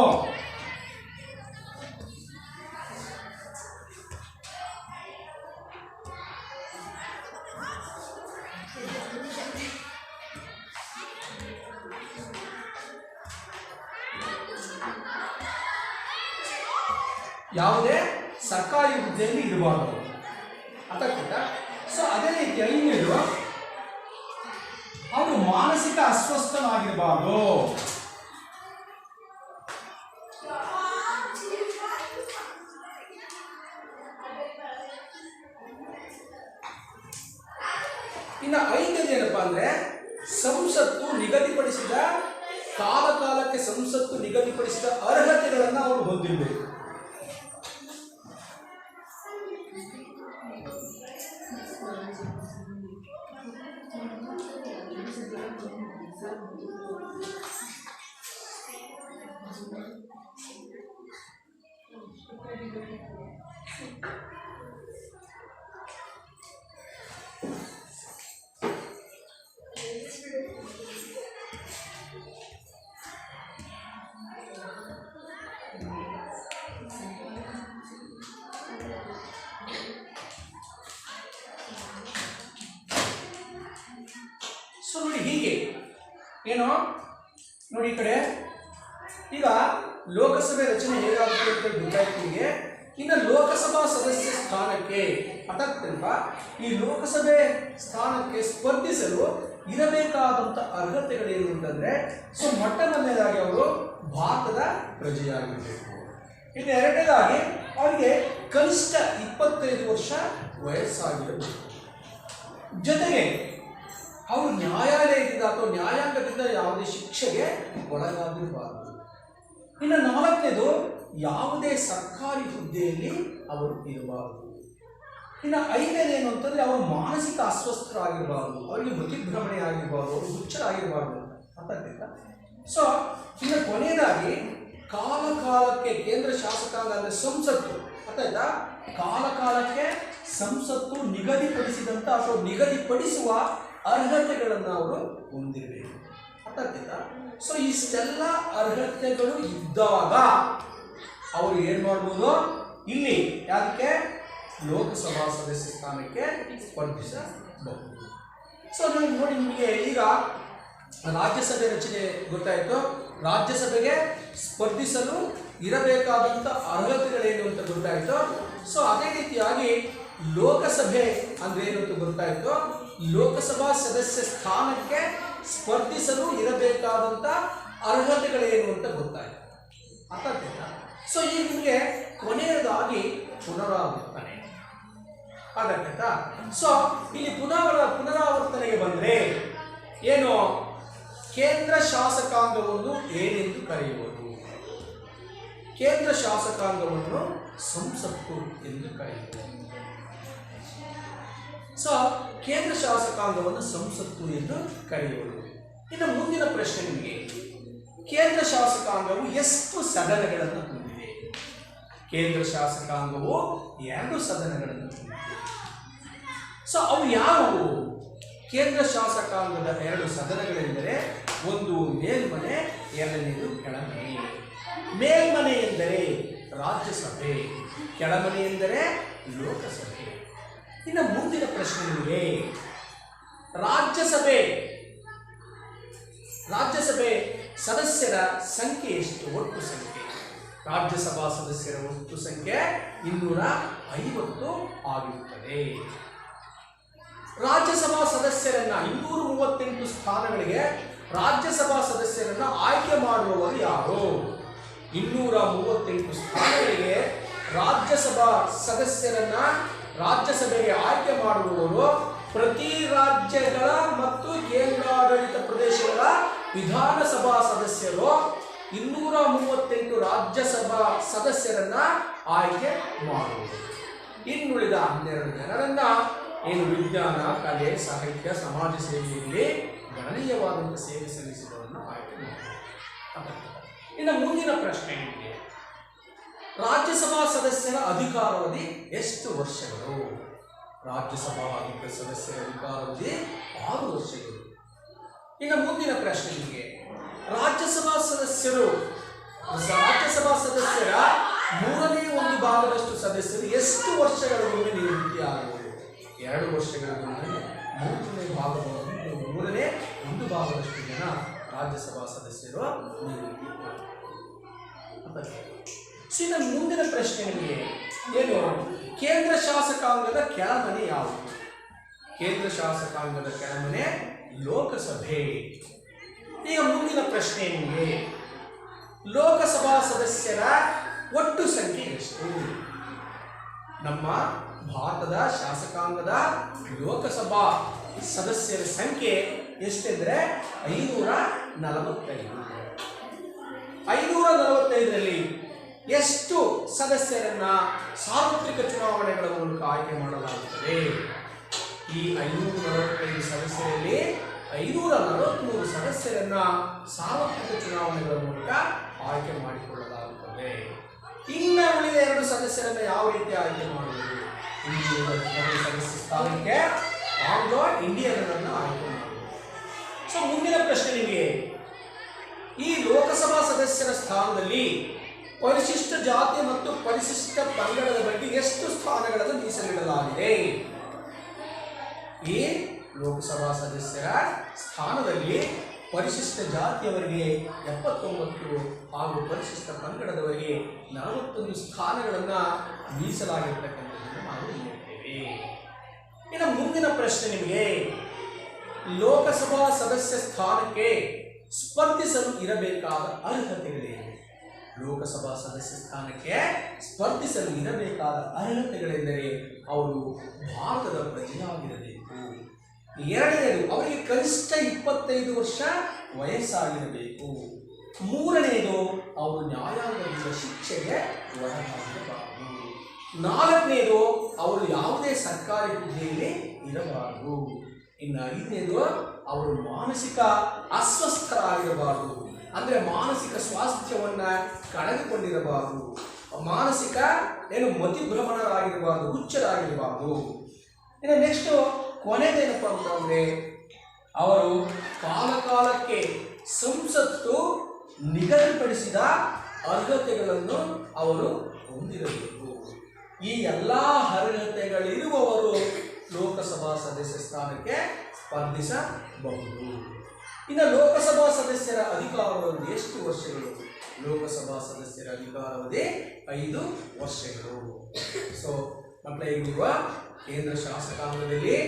ಯಾವುದೇ ಸರ್ಕಾರಿ ಹುದ್ದೆಯಲ್ಲಿ ಇರಬಾರ್ದು. ಅರ್ಥಾಗ್ತದ? ಸೊ ಅದೇ ರೀತಿ ಐದನೇದು, ಅವರು ಮಾನಸಿಕ ಅಸ್ವಸ್ಥನಾಗಿರಬಾರ್ದು. ಇನ್ನು ಐದನೇದೇನಪ್ಪ ಅಂದ್ರೆ, ಸಂಸತ್ತು ನಿಗದಿಪಡಿಸಿದ ಕಾಲಕ್ಕೆ ಸಂಸತ್ತು ನಿಗದಿಪಡಿಸಿದ ಅರ್ಹತೆಗಳನ್ನು ಅವರು ಹೊಂದಿರಬೇಕು. ಸೊ ನೋಡಿ, ಹೀಗೆ ಏನು ನೋಡಿ, ಈ ಕಡೆ ಈಗ ಲೋಕಸಭೆ ರಚನೆ ಹೇಗಾಗುತ್ತೆ ಅಂತ ಗೊತ್ತಾಯ್ತು ನಿಮಗೆ. ಇನ್ನು ಲೋಕಸಭಾ ಸದಸ್ಯ ಸ್ಥಾನಕ್ಕೆ ಅರ್ಥಾಗ್ತಿಲ್ವಾ, ಈ ಲೋಕಸಭೆ ಸ್ಥಾನಕ್ಕೆ ಸ್ಪರ್ಧಿಸಲು ಇರಬೇಕಾದಂಥ ಅರ್ಹತೆಗಳೇನು ಅಂತಂದರೆ, ಸೊ ಮೊಟ್ಟಮೊದಲನೇದಾಗಿ ಅವರು ಭಾರತದ ಪ್ರಜೆಯಾಗಿರಬೇಕು. ಇನ್ನು ಎರಡನೇದಾಗಿ ಅವರಿಗೆ ಕನಿಷ್ಠ 25 ವರ್ಷ ವಯಸ್ಸಾಗಿರಬೇಕು. ಜೊತೆಗೆ ಅವರು ನ್ಯಾಯಾಲಯದಿಂದ ಅಥವಾ ನ್ಯಾಯಾಂಗದಿಂದ ಯಾವುದೇ ಶಿಕ್ಷೆಗೆ ಒಳಗಾಗಿರಬಾರದು. ಇನ್ನು ನಾಲ್ಕನೇದು, ಯಾವುದೇ ಸರ್ಕಾರಿ ಹುದ್ದೆಯಲ್ಲಿ ಅವರು ಇರಬಾರದು. ಇನ್ನು ಐದನೇದೇನು ಅಂತಂದರೆ, ಅವರು ಮಾನಸಿಕ ಅಸ್ವಸ್ಥರಾಗಿರಬಾರದು, ಅವರಿಗೆ ಮತಿಭ್ರಮಣೆ ಆಗಿರಬಾರ್ದು, ಅವರು ಹುಚ್ಚರಾಗಿರಬಾರ್ದು ಅಂತ ಅರ್ಥಾಗ್ತಿಲ್ಲ. ಸೊ ಇನ್ನು ಕೊನೆಯದಾಗಿ, ಕಾಲಕ್ಕೆ ಕೇಂದ್ರ ಶಾಸಕಾಂಗ ಅಂದರೆ ಸಂಸತ್ತು ಅರ್ಥಾಯ್ತಾ, ಕಾಲಕ್ಕೆ ಸಂಸತ್ತು ನಿಗದಿಪಡಿಸಿದಂಥ ಅಥವಾ ನಿಗದಿಪಡಿಸುವ ಅರ್ಹತೆಗಳನ್ನು ಅವರು ಹೊಂದಿರಬೇಕು. ಅರ್ಥಾಗ್ತಿಲ್ಲ. ಸೊ ಇಷ್ಟೆಲ್ಲ ಅರ್ಹತೆಗಳು ಇದ್ದಾಗ ಅವರು ಏನು ಮಾಡ್ಬೋದು, ಇಲ್ಲಿ ಯಾಕೆ ಲೋಕಸಭಾ ಸದಸ್ಯ ಸ್ಥಾನಕ್ಕೆ ಸ್ಪರ್ಧಿಸಬಹುದು. ಸೊ ನೋಡಿ ನಿಮಗೆ ಈಗ ರಾಜ್ಯಸಭೆ ರಚನೆ ಗೊತ್ತಾಯಿತು. ರಾಜ್ಯಸಭೆಗೆ ಸ್ಪರ್ಧಿಸಲು ಇರಬೇಕಾದಂಥ ಅರ್ಹತೆಗಳೇನು ಅಂತ ಗೊತ್ತಾಯಿತು. ಸೊ ಅದೇ ರೀತಿಯಾಗಿ ಲೋಕಸಭೆ ಅಂದ್ರೆ ಏನು ಅಂತ ಗೊತ್ತಾಯಿತು. ಲೋಕಸಭಾ ಸದಸ್ಯ ಸ್ಥಾನಕ್ಕೆ ಸ್ಪರ್ಧಿಸಲು ಇರಬೇಕಾದಂಥ ಅರ್ಹತೆಗಳೇನು ಅಂತ ಗೊತ್ತಾಯಿತು. ಅರ್ಥ ಆಯ್ತಾ? ಸೊ ಈಗ ನಿಮಗೆ ಕೊನೆಯದಾಗಿ ಪುನರಾವರ್ತನೆ ಆಗತ್ತಾ. ಸೊ ಇಲ್ಲಿ ಪುನರಾವರ್ತನೆಗೆ ಬಂದರೆ ಏನು, ಕೇಂದ್ರ ಶಾಸಕಾಂಗವನ್ನು ಏನೆಂದು ಕರೆಯುವುದು? ಕೇಂದ್ರ ಶಾಸಕಾಂಗವನ್ನು ಸಂಸತ್ತು ಎಂದು ಕರೆಯುವುದು. ಸೊ ಕೇಂದ್ರ ಶಾಸಕಾಂಗವನ್ನು ಸಂಸತ್ತು ಎಂದು ಕರೆಯುವುದು. ಇನ್ನು ಮುಂದಿನ ಪ್ರಶ್ನೆ ನಿಮಗೆ, ಕೇಂದ್ರ ಶಾಸಕಾಂಗವು ಎಷ್ಟು ಸದನಗಳನ್ನು ಹೊಂದಿದೆ? ಕೇಂದ್ರ ಶಾಸಕಾಂಗವು 2 ಸದನಗಳನ್ನು ಹೊಂದಿದೆ. ಸೊ ಅವು ಯಾವುವು? ಕೇಂದ್ರ ಶಾಸಕಾಂಗದ 2 ಸದನಗಳೆಂದರೆ ಒಂದು ಮೇಲ್ಮನೆ, ಎರಡನೇದು ಕೆಳಮನೆ. ಮೇಲ್ಮನೆ ಎಂದರೆ ರಾಜ್ಯಸಭೆ, ಕೆಳಮನೆ ಎಂದರೆ ಲೋಕಸಭೆ. ಇನ್ನು ಮುಂದಿನ ಪ್ರಶ್ನೆ ನಿಮಗೆ, ರಾಜ್ಯಸಭೆ ಸದಸ್ಯರ ಸಂಖ್ಯೆ ಎಷ್ಟು? ಒಟ್ಟು ಸಂಖ್ಯೆ ರಾಜ್ಯಸಭಾ ಸದಸ್ಯರ ಒಟ್ಟು ಸಂಖ್ಯೆ 250 ಆಗಿರುತ್ತದೆ. ರಾಜ್ಯಸಭಾ ಸದಸ್ಯರನ್ನ 238 ಸ್ಥಾನಗಳಿಗೆ ರಾಜ್ಯಸಭಾ ಸದಸ್ಯರನ್ನ ಆಯ್ಕೆ ಮಾಡುವವರು ಯಾರು? 238 ಸ್ಥಾನಗಳಿಗೆ ರಾಜ್ಯಸಭಾ ಸದಸ್ಯರನ್ನ ರಾಜ್ಯಸಭೆಗೆ ಆಯ್ಕೆ ಮಾಡುವವರು ಪ್ರತಿ ರಾಜ್ಯಗಳ ಮತ್ತು ಕೇಂದ್ರಾಡಳಿತ ಪ್ರದೇಶಗಳ ವಿಧಾನಸಭಾ ಸದಸ್ಯರು 238 ರಾಜ್ಯಸಭಾ ಸದಸ್ಯರನ್ನ ಆಯ್ಕೆ ಮಾಡುವುದು. ಇನ್ನುಳಿದ 12 ಜನರನ್ನ ಏನು ವಿಜ್ಞಾನ, ಕಲೆ, ಸಾಹಿತ್ಯ, ಸಮಾಜ ಸೇವೆಯಲ್ಲಿ ಗಣನೀಯವಾದಂಥ ಸೇವೆ ಸಲ್ಲಿಸಿದವರನ್ನು ಆಯ್ಕೆ ಮಾಡುವುದು. ಇನ್ನು ಮುಂದಿನ ಪ್ರಶ್ನೆ ನಿಮಗೆ, ರಾಜ್ಯಸಭಾ ಸದಸ್ಯರ ಅಧಿಕಾರಾವಧಿ ಎಷ್ಟು ವರ್ಷಗಳು? ರಾಜ್ಯಸಭಾ ಸದಸ್ಯರ ಅಧಿಕಾರಾವಧಿ 6 ವರ್ಷಗಳು. ಇನ್ನು ಮುಂದಿನ ಪ್ರಶ್ನೆ ನಿಮಗೆ, ರಾಜ್ಯಸಭಾ ಸದಸ್ಯರ 3/1 ಸದಸ್ಯರು ಎಷ್ಟು ವರ್ಷಗಳೊಮ್ಮೆ ನಿವೃತ್ತಿಯಾಗುವುದು? 2 ವರ್ಷಗಳೊಮ್ಮೆ 3/1 ಜನ ರಾಜ್ಯಸಭಾ ಸದಸ್ಯರು ನಿವೃತ್ತಿ. ಇನ್ನು ಮುಂದಿನ ಪ್ರಶ್ನೆ ನಿಮಗೆ ಏನು, ಕೇಂದ್ರ ಶಾಸಕಾಂಗದ ಕೆಳಮನೆ ಯಾವುದು? ಕೇಂದ್ರ ಶಾಸಕಾಂಗದ ಕೆಳಮನೆ ಲೋಕಸಭೆ. ಈಗ ಮುಂದಿನ ಪ್ರಶ್ನೆ ನಿಮಗೆ, ಲೋಕಸಭಾ ಸದಸ್ಯರ ಒಟ್ಟು ಸಂಖ್ಯೆ ಎಷ್ಟು? ನಮ್ಮ ಭಾರತದ ಶಾಸಕಾಂಗದ ಲೋಕಸಭಾ ಸದಸ್ಯರ ಸಂಖ್ಯೆ ಎಷ್ಟೆಂದರೆ 545. 545ರಲ್ಲಿ ಎಷ್ಟು ಸದಸ್ಯರನ್ನ ಸಾರ್ವತ್ರಿಕ ಚುನಾವಣೆಗಳ ಮೂಲಕ ಆಯ್ಕೆ ಮಾಡಲಾಗುತ್ತದೆ? ಈ 545 ಸದಸ್ಯರಲ್ಲಿ 543 ಸದಸ್ಯರನ್ನ ಸಾರ್ವತ್ರಿಕ ಚುನಾವಣೆಗಳ ಮೂಲಕ ಆಯ್ಕೆ ಮಾಡಿಕೊಳ್ಳಲಾಗುತ್ತದೆ. ಇನ್ನು ಉಳಿದ 2 ಸದಸ್ಯರನ್ನ ಯಾವ ರೀತಿ ಆಯ್ಕೆ ಮಾಡುವುದು? ಸದಸ್ಯ ಸ್ಥಾನಕ್ಕೆ ಆಂಗ್ಲೋ ಇಂಡಿಯನ್ನರನ್ನು ಆಯ್ಕೆ ಮಾಡುವುದು. ಸೊ ಮುಂದಿನ ಪ್ರಶ್ನೆ ನಿಮಗೆ, ಈ ಲೋಕಸಭಾ ಸದಸ್ಯರ ಸ್ಥಾನದಲ್ಲಿ ಪರಿಶಿಷ್ಟ ಜಾತಿ ಮತ್ತು ಪರಿಶಿಷ್ಟ ಪಂಗಡದ ಬಗ್ಗೆ ಎಷ್ಟು ಸ್ಥಾನಗಳನ್ನು ಮೀಸಲಿಡಲಾಗಿದೆ? ಈ ಲೋಕಸಭಾ ಸದಸ್ಯರ ಸ್ಥಾನದಲ್ಲಿ ಪರಿಶಿಷ್ಟ ಜಾತಿಯವರಿಗೆ 79 ಹಾಗೂ ಪರಿಶಿಷ್ಟ ಪಂಗಡದವರಿಗೆ 41 ಸ್ಥಾನಗಳನ್ನು ಮೀಸಲಾಗಿರ್ತಕ್ಕಂಥದ್ದನ್ನು ನಾವು ನೋಡ್ತೇವೆ. ಇನ್ನು ಮುಂದಿನ ಪ್ರಶ್ನೆ ನಿಮಗೆ, ಲೋಕಸಭಾ ಸದಸ್ಯ ಸ್ಥಾನಕ್ಕೆ ಸ್ಪರ್ಧಿಸಲು ಇರಬೇಕಾದ ಅರ್ಹತೆಗಳೇನು? ಲೋಕಸಭಾ ಸದಸ್ಯ ಸ್ಥಾನಕ್ಕೆ ಸ್ಪರ್ಧಿಸಲು ಇರಬೇಕಾದ ಅರ್ಹತೆಗಳೆಂದರೆ ಅವರು ಭಾರತದ ಪ್ರಜೆಯಾಗಿರಬೇಕು. ಎರಡನೇದು, ಅವರಿಗೆ ಕನಿಷ್ಠ 25 ವರ್ಷ ವಯಸ್ಸಾಗಿರಬೇಕು. ಮೂರನೆಯದು, ಅವರು ನ್ಯಾಯಾಂಗದಿಂದ ಶಿಕ್ಷೆಗೆ ಒಳಗಾಗಿರಬಾರದು. ನಾಲ್ಕನೇದು, ಅವರು ಯಾವುದೇ ಸರ್ಕಾರಿ ಹುದ್ದೆಯಲ್ಲಿ ಇರಬಾರದು. ಇನ್ನು ಐದನೇದು, ಅವರು ಮಾನಸಿಕ ಅಸ್ವಸ್ಥರಾಗಿರಬಾರದು. ಅಂದರೆ ಮಾನಸಿಕ ಸ್ವಾಸ್ಥ್ಯವನ್ನು ಕಳೆದುಕೊಂಡಿರಬಾರದು. ಮಾನಸಿಕ ಮತಿಭ್ರಮಣರಾಗಿರಬಾರದು, ಹುಚ್ಚರಾಗಿರಬಾರದು. ಇನ್ನು ನೆಕ್ಸ್ಟು ಕೊನೆಯದೇನಪ್ಪ ಅಂತಂದರೆ, ಅವರು ಕಾಲಕಾಲಕ್ಕೆ ಸಂಸತ್ತು ನಿಗದಿಪಡಿಸಿದ ಅರ್ಹತೆಗಳನ್ನು ಅವರು ಹೊಂದಿರಬೇಕು. ಈ ಎಲ್ಲ ಅರ್ಹತೆಗಳಿರುವವರು ಲೋಕಸಭಾ ಸದಸ್ಯ ಸ್ಥಾನಕ್ಕೆ ಸ್ಪರ್ಧಿಸಬಹುದು. ಇನ್ನು ಲೋಕಸಭಾ ಸದಸ್ಯರ ಅಧಿಕಾರಾವಧಿ ಎಷ್ಟು ವರ್ಷಗಳು? ಲೋಕಸಭಾ ಸದಸ್ಯರ ಅಧಿಕಾರಾವಧಿ 5 ವರ್ಷಗಳು. ಸೊ ಮಕ್ಕಳ ಇರುವ ಕೇಂದ್ರ ಶಾಸಕಾಂಗದಲ್ಲಿ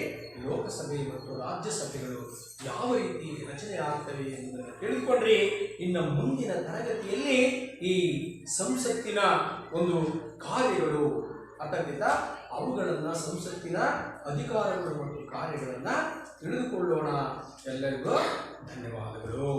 ಲೋಕಸಭೆ ಮತ್ತು ರಾಜ್ಯಸಭೆಗಳು ಯಾವ ರೀತಿ ರಚನೆ ಆಗ್ತವೆ ಎಂಬುದನ್ನು ತಿಳಿದುಕೊಂಡ್ರೆ ಇನ್ನು ಮುಂದಿನ ತರಗತಿಯಲ್ಲಿ ಈ ಸಂಸತ್ತಿನ ಒಂದು ಕಾರ್ಯಗಳು ಅಥವಾ ಅವುಗಳನ್ನು ಸಂಸತ್ತಿನ ಅಧಿಕಾರಗಳು ಮತ್ತು ಕಾರ್ಯಗಳನ್ನು ತಿಳಿದುಕೊಳ್ಳೋಣ. ಎಲ್ಲರಿಗೂ ಧನ್ಯವಾದಗಳು.